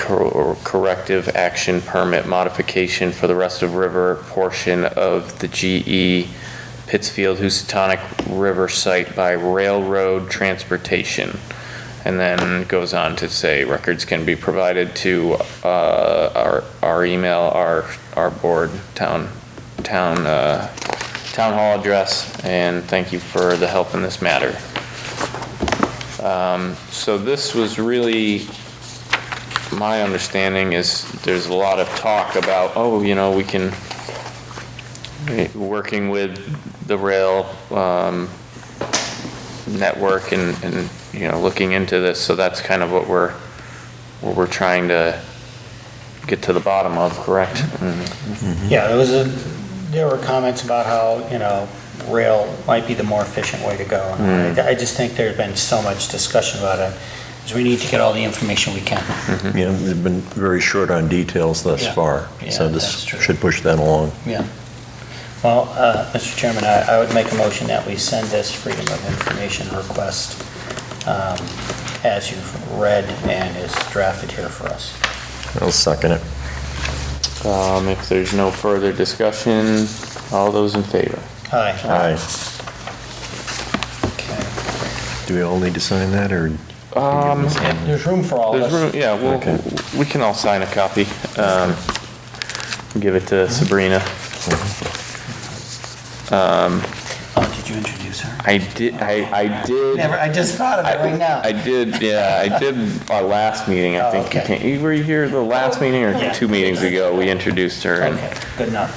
Speaker 1: Corrective Action Permit modification for the rest of river portion of the GE Pittsfield-Housatonic River site by railroad transportation. And then it goes on to say records can be provided to our email, our board, town hall address, and thank you for the help in this matter. So this was really, my understanding is there's a lot of talk about, we can, working with the rail network and looking into this. So that's kind of what we're trying to get to the bottom of, correct? Mm-hmm.
Speaker 2: Yeah, there were comments about how, rail might be the more efficient way to go. I just think there's been so much discussion about it, because we need to get all the information we can.
Speaker 1: Mm-hmm.
Speaker 3: Yeah, we've been very short on details thus far, so this
Speaker 2: that's true.
Speaker 3: should push that along.
Speaker 2: Yeah. Well, Mr. Chairman, I would make a motion that we send this Freedom of Information request as you've read and is drafted here for us.
Speaker 3: I'll second it.
Speaker 1: If there's no further discussion, all those in favor?
Speaker 2: Aye.
Speaker 3: Aye.
Speaker 2: Okay.
Speaker 3: Do we all need to sign that, or?
Speaker 2: There's room for all of us.
Speaker 1: There's room, yeah,
Speaker 3: Okay.
Speaker 1: we can all sign a copy. Give it to Sabrina.
Speaker 2: Did you introduce her?
Speaker 1: I did.
Speaker 2: Never, I just thought of it right now.
Speaker 1: I did, yeah, I did our last meeting, I
Speaker 2: Oh,
Speaker 1: think.
Speaker 2: okay.
Speaker 1: Were you here the last meeting or
Speaker 2: Yeah.
Speaker 1: 2 meetings ago? We introduced her and,
Speaker 2: Okay, good enough.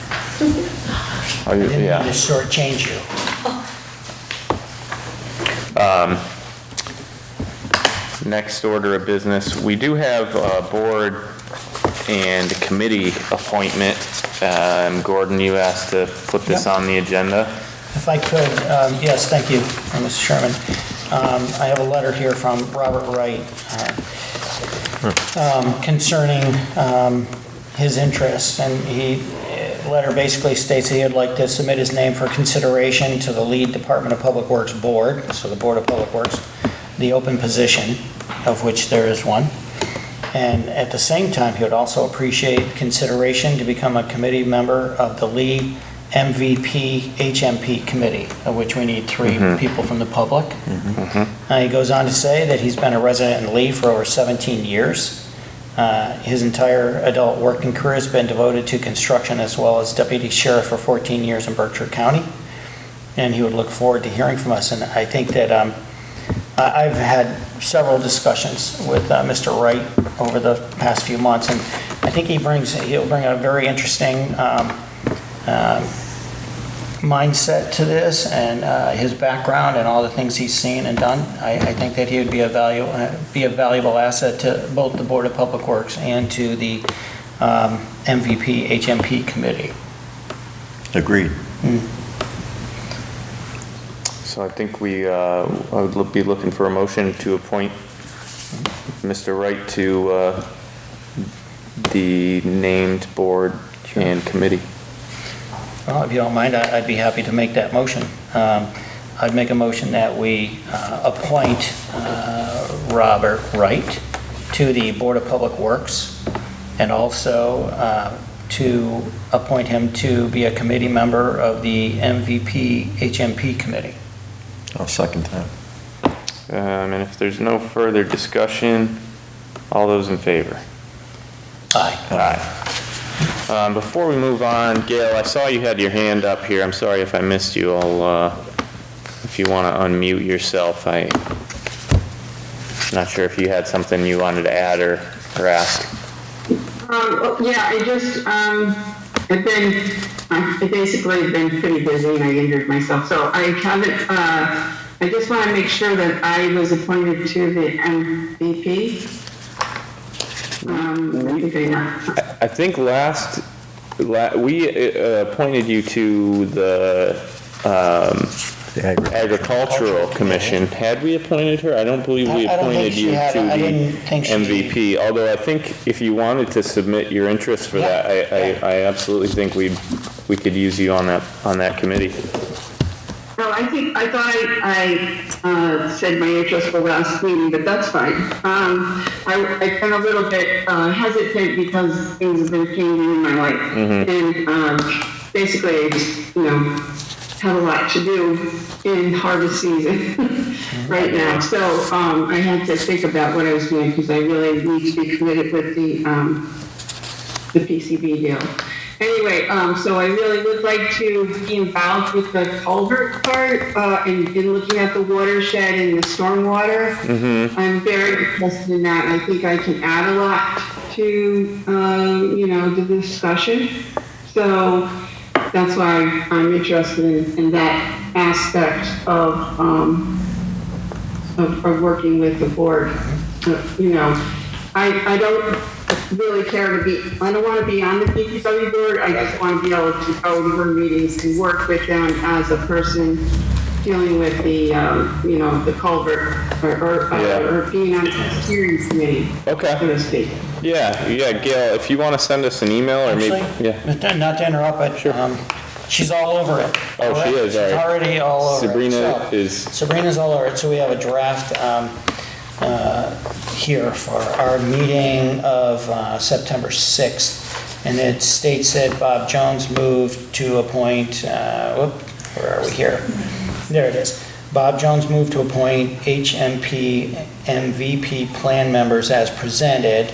Speaker 1: oh,
Speaker 2: Didn't
Speaker 1: yeah.
Speaker 2: mean to shortchange you.
Speaker 1: Next order of business, we do have a board and committee appointment. Gordon, you asked to put this
Speaker 2: Yep.
Speaker 1: on the agenda.
Speaker 2: If I could, yes, thank you, Mr. Chairman. I have a letter here from Robert Wright concerning his interests, and the letter basically states that he would like to submit his name for consideration to the lead Department of Public Works Board, so the Board of Public Works, the open position, of which there is one. And at the same time, he would also appreciate consideration to become a committee member of the Lee MVP HMP committee, of which we need 3 people from the public. He goes on to say that he's been a resident in Lee for over 17 years. His entire adult working career has been devoted to construction, as well as deputy sheriff for 14 years in Berkshire County. And he would look forward to hearing from us. And I think that I've had several discussions with Mr. Wright over the past few months, and I think he'll bring a very interesting mindset to this, and his background and all the things he's seen and done. I think that he would be a valuable asset to both the Board of Public Works and to the MVP HMP committee.
Speaker 3: Agreed.
Speaker 1: So I think I would be looking for a motion to appoint Mr. Wright to the named board and committee.
Speaker 2: Well, if you don't mind, I'd be happy to make that motion. I'd make a motion that we appoint Robert Wright to the Board of Public Works, and also to appoint him to be a committee member of the MVP HMP committee.
Speaker 3: I'll second that.
Speaker 1: And if there's no further discussion, all those in favor?
Speaker 2: Aye.
Speaker 1: Aye. Before we move on, Gail, I saw you had your hand up here. I'm sorry if I missed you. If you want to unmute yourself, I'm not sure if you had something you wanted to add or ask.
Speaker 9: Yeah, I've basically been pretty busy and I injured myself. So I haven't, I just want to make sure that I was appointed to the MVP.
Speaker 1: I think we appointed you to the Agricultural Commission. Had we appointed her? I don't believe we
Speaker 2: I don't think
Speaker 1: appointed
Speaker 2: she
Speaker 1: you
Speaker 2: had-
Speaker 1: to
Speaker 2: I didn't
Speaker 1: the
Speaker 2: think she-
Speaker 1: MVP. Although I think if you wanted to submit your interest for
Speaker 2: Yeah.
Speaker 1: that, I absolutely think we could use you on that committee.
Speaker 9: No, I thought I said my interest for last meeting, but that's fine. I've been a little bit hesitant because things have been changing in my life. And basically, I just, have a lot to do in harvest season right now. So I had to think about what I was doing because I really need to be committed with the PCB deal. Anyway, so I really would like to be involved with the culvert part and looking at the watershed and the stormwater. I'm very interested in that. I think I can add a lot to, the discussion. So that's why I'm interested in that aspect of working with the board. I don't really care I don't want to be on the DPW board. I just want to be able to go to their meetings and work with them as a person dealing with the, the culvert or being on the steering committee,
Speaker 1: Okay.
Speaker 9: so to speak.
Speaker 1: Yeah, Gail, if you want to send us an email or maybe,
Speaker 2: Actually, not to interrupt, but she's all over it.
Speaker 1: Oh, she is, all right.
Speaker 2: She's already all over
Speaker 1: Sabrina
Speaker 2: it.
Speaker 1: is-
Speaker 2: Sabrina's all over it, so we have a draft here for our meeting of September 6th. And it states that Bob Jones moved to appoint, where are we here? There it is. Bob Jones moved to appoint HMP MVP plan members as presented.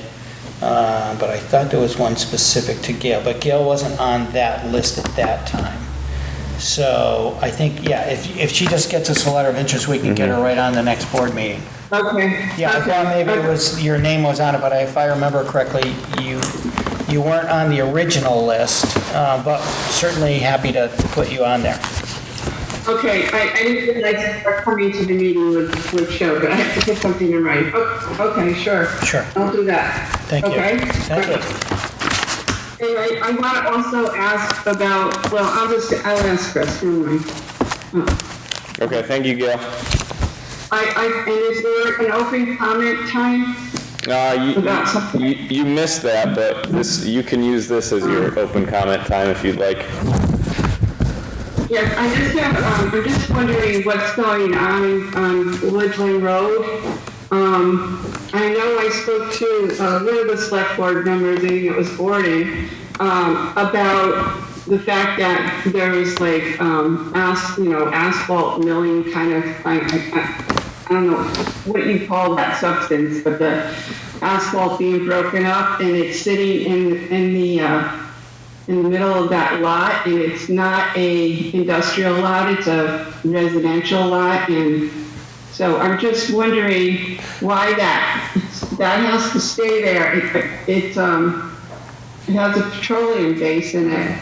Speaker 2: But I thought there was one specific to Gail, but Gail wasn't on that list at that time. So I think, if she just gets us a letter of interest, we can get her right on the next board meeting.
Speaker 9: Okay.
Speaker 2: Yeah, I thought maybe your name was on it, but if I remember correctly, you weren't on the original list, but certainly happy to put you on there.
Speaker 9: Okay, I didn't realize coming to the meeting would show, but I have to put something in writing. Oh, okay, sure.
Speaker 2: Sure.
Speaker 9: I'll do that.
Speaker 2: Thank you.
Speaker 9: Okay?
Speaker 2: Thank you.
Speaker 9: Anyway, I want to also ask about, I'll ask Chris, never mind.
Speaker 1: Okay, thank you, Gail.
Speaker 9: And is there an open comment time? About something?
Speaker 1: You missed that, but you can use this as your open comment time if you'd like.
Speaker 9: Yes, I'm just wondering what's going on Woodland Road. I know I spoke to one of the select board members, I think it was Gordon, about the fact that there was like, asphalt milling kind of, I don't know what you call that substance, but the asphalt being broken up and it's sitting in the middle of that lot, and it's not a industrial lot, it's a residential lot, and so I'm just wondering why that has to stay there. It has a petroleum base in it.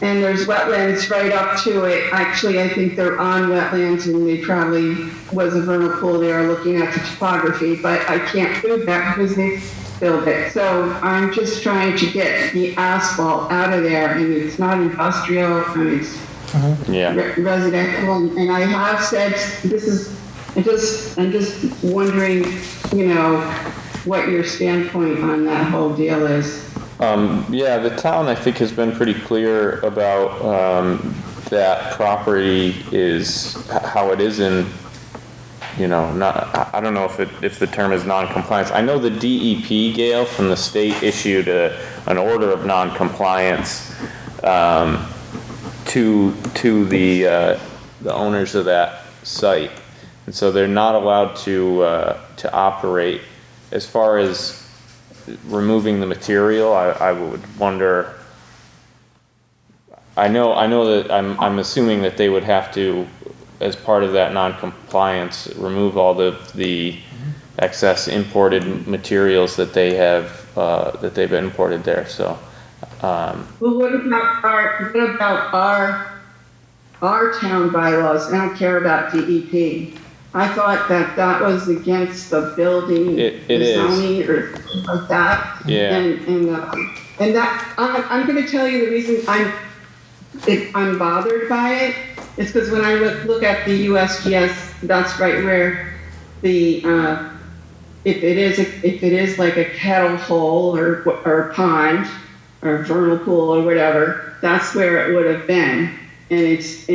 Speaker 9: And there's wetlands right up to it. Actually, I think they're on wetlands, and they probably was a vernal pool there looking at the topography, but I can't prove that because they filled it. So I'm just trying to get the asphalt out of there, and it's not industrial, and it's residential. And I have said, I'm just wondering, what your standpoint on that whole deal is.
Speaker 1: The town, I think, has been pretty clear about that property is how it is in, I don't know if the term is non-compliance. I know the DEP, Gail, from the state issued an order of non-compliance to the owners of that site, and so they're not allowed to operate. As far as removing the material, I would wonder, I know that, I'm assuming that they would have to, as part of that non-compliance, remove all the excess imported materials that they have, that they've imported there, so.
Speaker 9: Well, what about our town bylaws? I don't care about DEP. I thought that was against the building.
Speaker 1: It is.
Speaker 9: Zoning or something like that.
Speaker 1: Yeah.
Speaker 9: And that, I'm gonna tell you the reason I'm bothered by it is because when I look at the USGS, that's right where the, if it is like a kettle hole or a pond or a vernal pool or whatever, that's where it would have been. And it's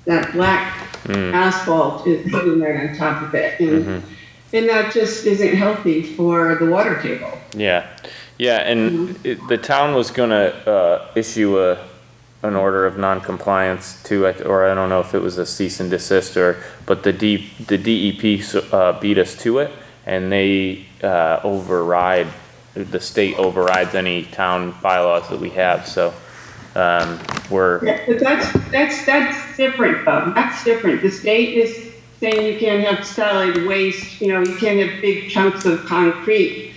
Speaker 9: that black asphalt is sitting right on top of it. And that just isn't healthy for the water table.
Speaker 1: Yeah, and the town was gonna issue an order of non-compliance to it, or I don't know if it was a cease and desist, but the DEP beat us to it, and they the state overrides any town bylaws that we have, so we're.
Speaker 9: Yeah, but that's different though. That's different. The state is saying you can't have solid waste. You can't have big chunks of concrete.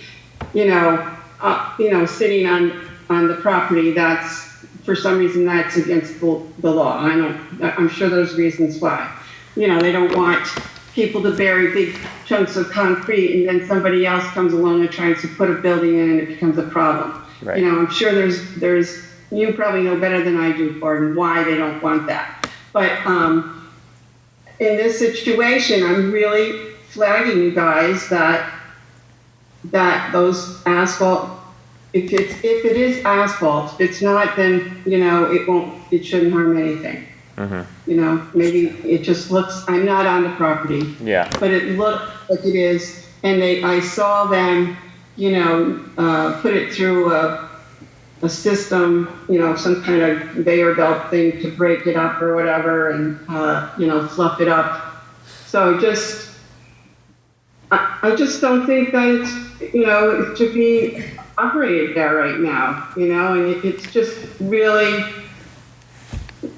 Speaker 9: Sitting on the property. That's for some reason that's against the law. I'm sure there's reasons why. They don't want people to bury big chunks of concrete and then somebody else comes along and tries to put a building in and it becomes a problem.
Speaker 1: Right.
Speaker 9: I'm sure there's you probably know better than I do, Gordon, why they don't want that. But in this situation, I'm really flagging you guys that those asphalt, if it is asphalt, if it's not, then it shouldn't harm anything. Maybe it just looks, I'm not on the property.
Speaker 1: Yeah.
Speaker 9: But it looked like it is, and I saw them, put it through a system, some kind of conveyor belt thing to break it up or whatever, and fluff it up. So I just don't think that it should be operated there right now, and it's just really,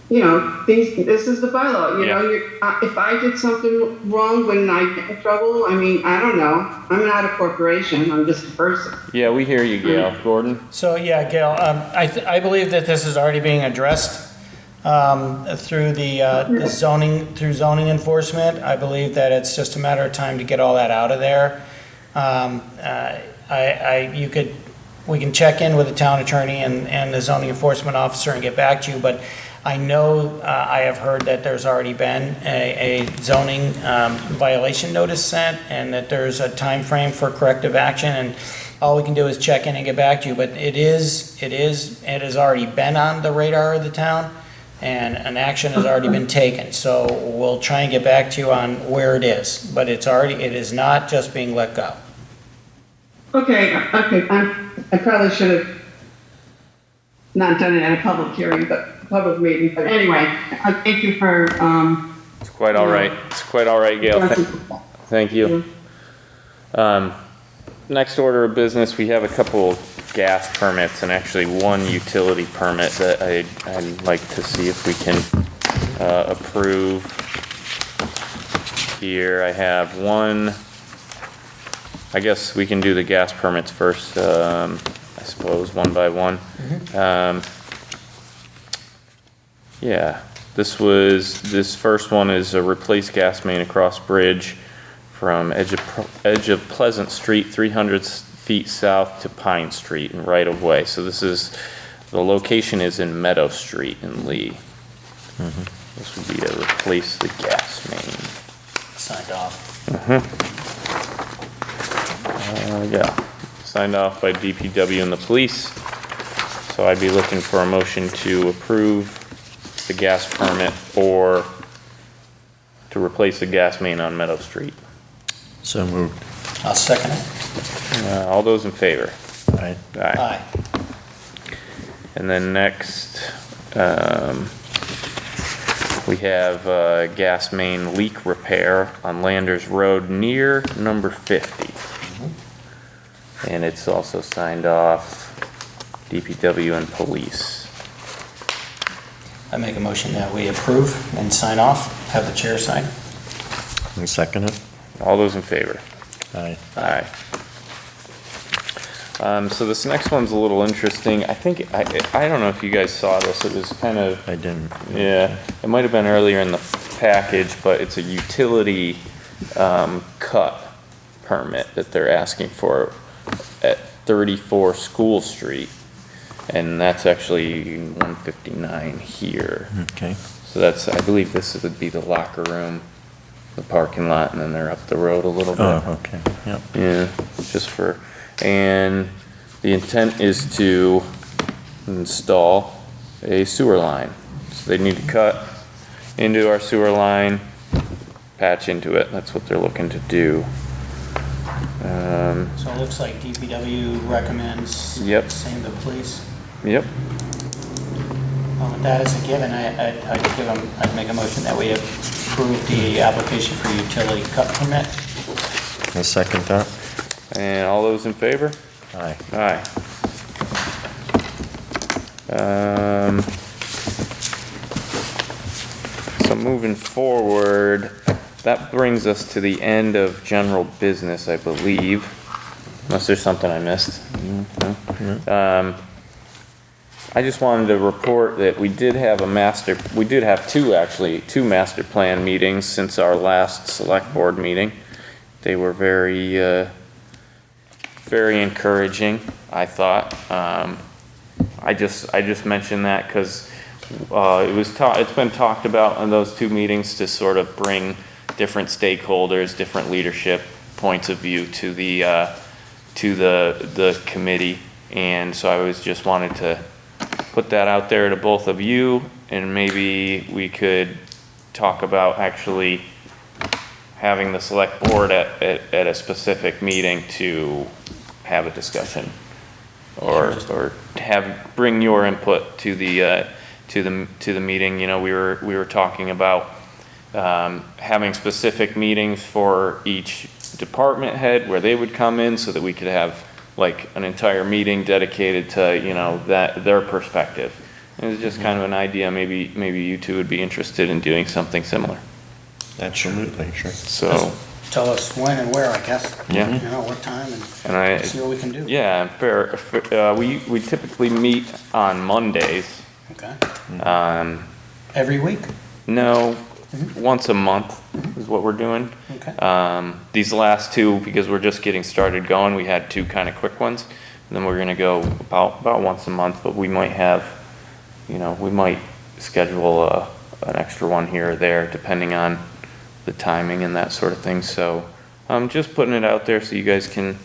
Speaker 9: this is the bylaw, if I did something wrong, wouldn't I get in trouble? I don't know. I'm not a corporation. I'm just a person.
Speaker 1: Yeah, we hear you, Gail. Gordon?
Speaker 2: So, yeah, Gail, I believe that this is already being addressed through the zoning enforcement. I believe that it's just a matter of time to get all that out of there. We can check in with the town attorney and the zoning enforcement officer and get back to you, but I know I have heard that there's already been a zoning violation notice sent, and that there's a time frame for corrective action, and all we can do is check in and get back to you. But it has already been on the radar of the town, and an action has already been taken. So we'll try and get back to you on where it is, but it is not just being let go.
Speaker 9: Okay. I probably should have not done it at a public hearing, but public meeting. But anyway, thank you for.
Speaker 1: It's quite all right. It's quite all right, Gail. Thank you. Next order of business, we have a couple gas permits and actually one utility permit that I'd like to see if we can approve here. I have one. I guess we can do the gas permits first, I suppose, one by one. Yeah, this first one is a replace gas main across bridge from edge of Pleasant Street, 300 feet south to Pine Street in right of way. So the location is in Meadow Street in Lee. This would be to replace the gas main.
Speaker 2: Signed off.
Speaker 1: Yeah, signed off by DPW and the police. So I'd be looking for a motion to approve the gas permit or to replace the gas main on Meadow Street.
Speaker 3: So moved.
Speaker 2: I'll second it.
Speaker 1: All those in favor?
Speaker 3: Aye.
Speaker 2: Aye.
Speaker 1: And then next, we have gas main leak repair on Landers Road near number 50. and it's also signed off DPW and police.
Speaker 2: I make a motion that we approve and sign off, have the chair sign.
Speaker 3: And second it?
Speaker 1: All those in favor?
Speaker 3: Aye.
Speaker 1: Aye. So this next one's a little interesting. I think, I don't know if you guys saw this, it was kind of,
Speaker 3: I didn't.
Speaker 1: yeah, it might have been earlier in the package, but it's a utility, cut permit that they're asking for at 34 School Street. And that's actually 159 here.
Speaker 3: Okay.
Speaker 1: So that's, I believe this would be the locker room, the parking lot, and then they're up the road a little bit.
Speaker 3: Oh, okay, yep.
Speaker 1: Yeah, just for, and the intent is to install a sewer line. So they need to cut into our sewer line, patch into it. That's what they're looking to do.
Speaker 2: So it looks like DPW recommends.
Speaker 1: Yep.
Speaker 2: Same to police.
Speaker 1: Yep.
Speaker 2: Well, with that as a given, I'd make a motion that we approve the application for utility cut permit.
Speaker 3: I'll second that.
Speaker 1: And all those in favor?
Speaker 3: Aye.
Speaker 1: Aye. So moving forward, that brings us to the end of general business, I believe, unless there's something I missed. No? I just wanted to report that we did have two master plan meetings since our last select board meeting. They were very, very encouraging, I thought. I just mentioned that because it's been talked about in those two meetings to sort of bring different stakeholders, different leadership points of view to the committee, and so I just wanted to put that out there to both of you, and maybe we could talk about actually having the select board at a specific meeting to have a discussion, or bring your input to the meeting. You know, we were talking about having specific meetings for each department head where they would come in so that we could have like an entire meeting dedicated to, you know, their perspective. And it's just kind of an idea, maybe you two would be interested in doing something similar.
Speaker 3: Absolutely, sure.
Speaker 1: So,
Speaker 2: Tell us when and where, I guess.
Speaker 1: Yeah.
Speaker 2: You know, what time, and see what we can do.
Speaker 1: yeah, fair. We typically meet on Mondays.
Speaker 2: Okay.
Speaker 1: Every
Speaker 2: week?
Speaker 1: No, once a month is what we're doing.
Speaker 2: Okay.
Speaker 1: These last two, because we're just getting started going, we had two kind of quick ones. And then we're gonna go about once a month, but we might have, you know, we might schedule an extra one here or there depending on the timing and that sort of thing. So I'm just putting it out there so you guys can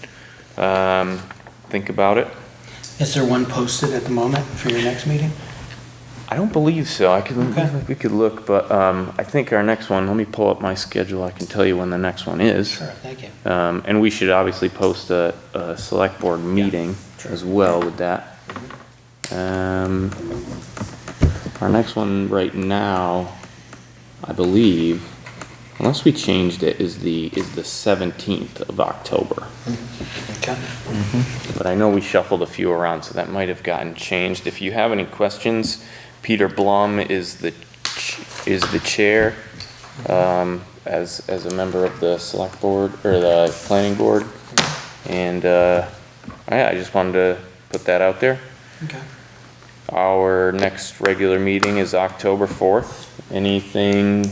Speaker 1: think about it.
Speaker 2: Is there one posted at the moment for your next meeting?
Speaker 1: I don't believe so.
Speaker 2: Okay.
Speaker 1: We could look, but I think our next one, let me pull up my schedule. I can tell you when the next one is.
Speaker 2: Sure, thank you.
Speaker 1: And we should obviously post a select board meeting
Speaker 2: sure.
Speaker 1: as well with that. Our next one right now, I believe, unless we changed it, is the 17th of October.
Speaker 2: Okay.
Speaker 1: But I know we shuffled a few around, so that might have gotten changed. If you have any questions, Peter Blum is the chair, as a member of the select board, or the planning board. And, I just wanted to put that out there.
Speaker 2: Okay.
Speaker 1: Our next regular meeting is October 4th. Anything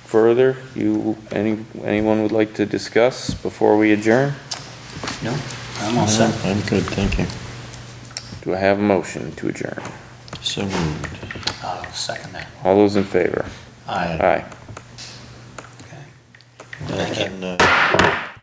Speaker 1: further anyone would like to discuss before we adjourn?
Speaker 2: No, I'm all set.
Speaker 3: I'm good, thank you.
Speaker 1: Do I have a motion to adjourn?
Speaker 3: So moved.
Speaker 2: I'll second that.
Speaker 1: All those in favor?
Speaker 2: Aye.
Speaker 1: Aye.
Speaker 2: Okay. Thank you.
Speaker 3: And,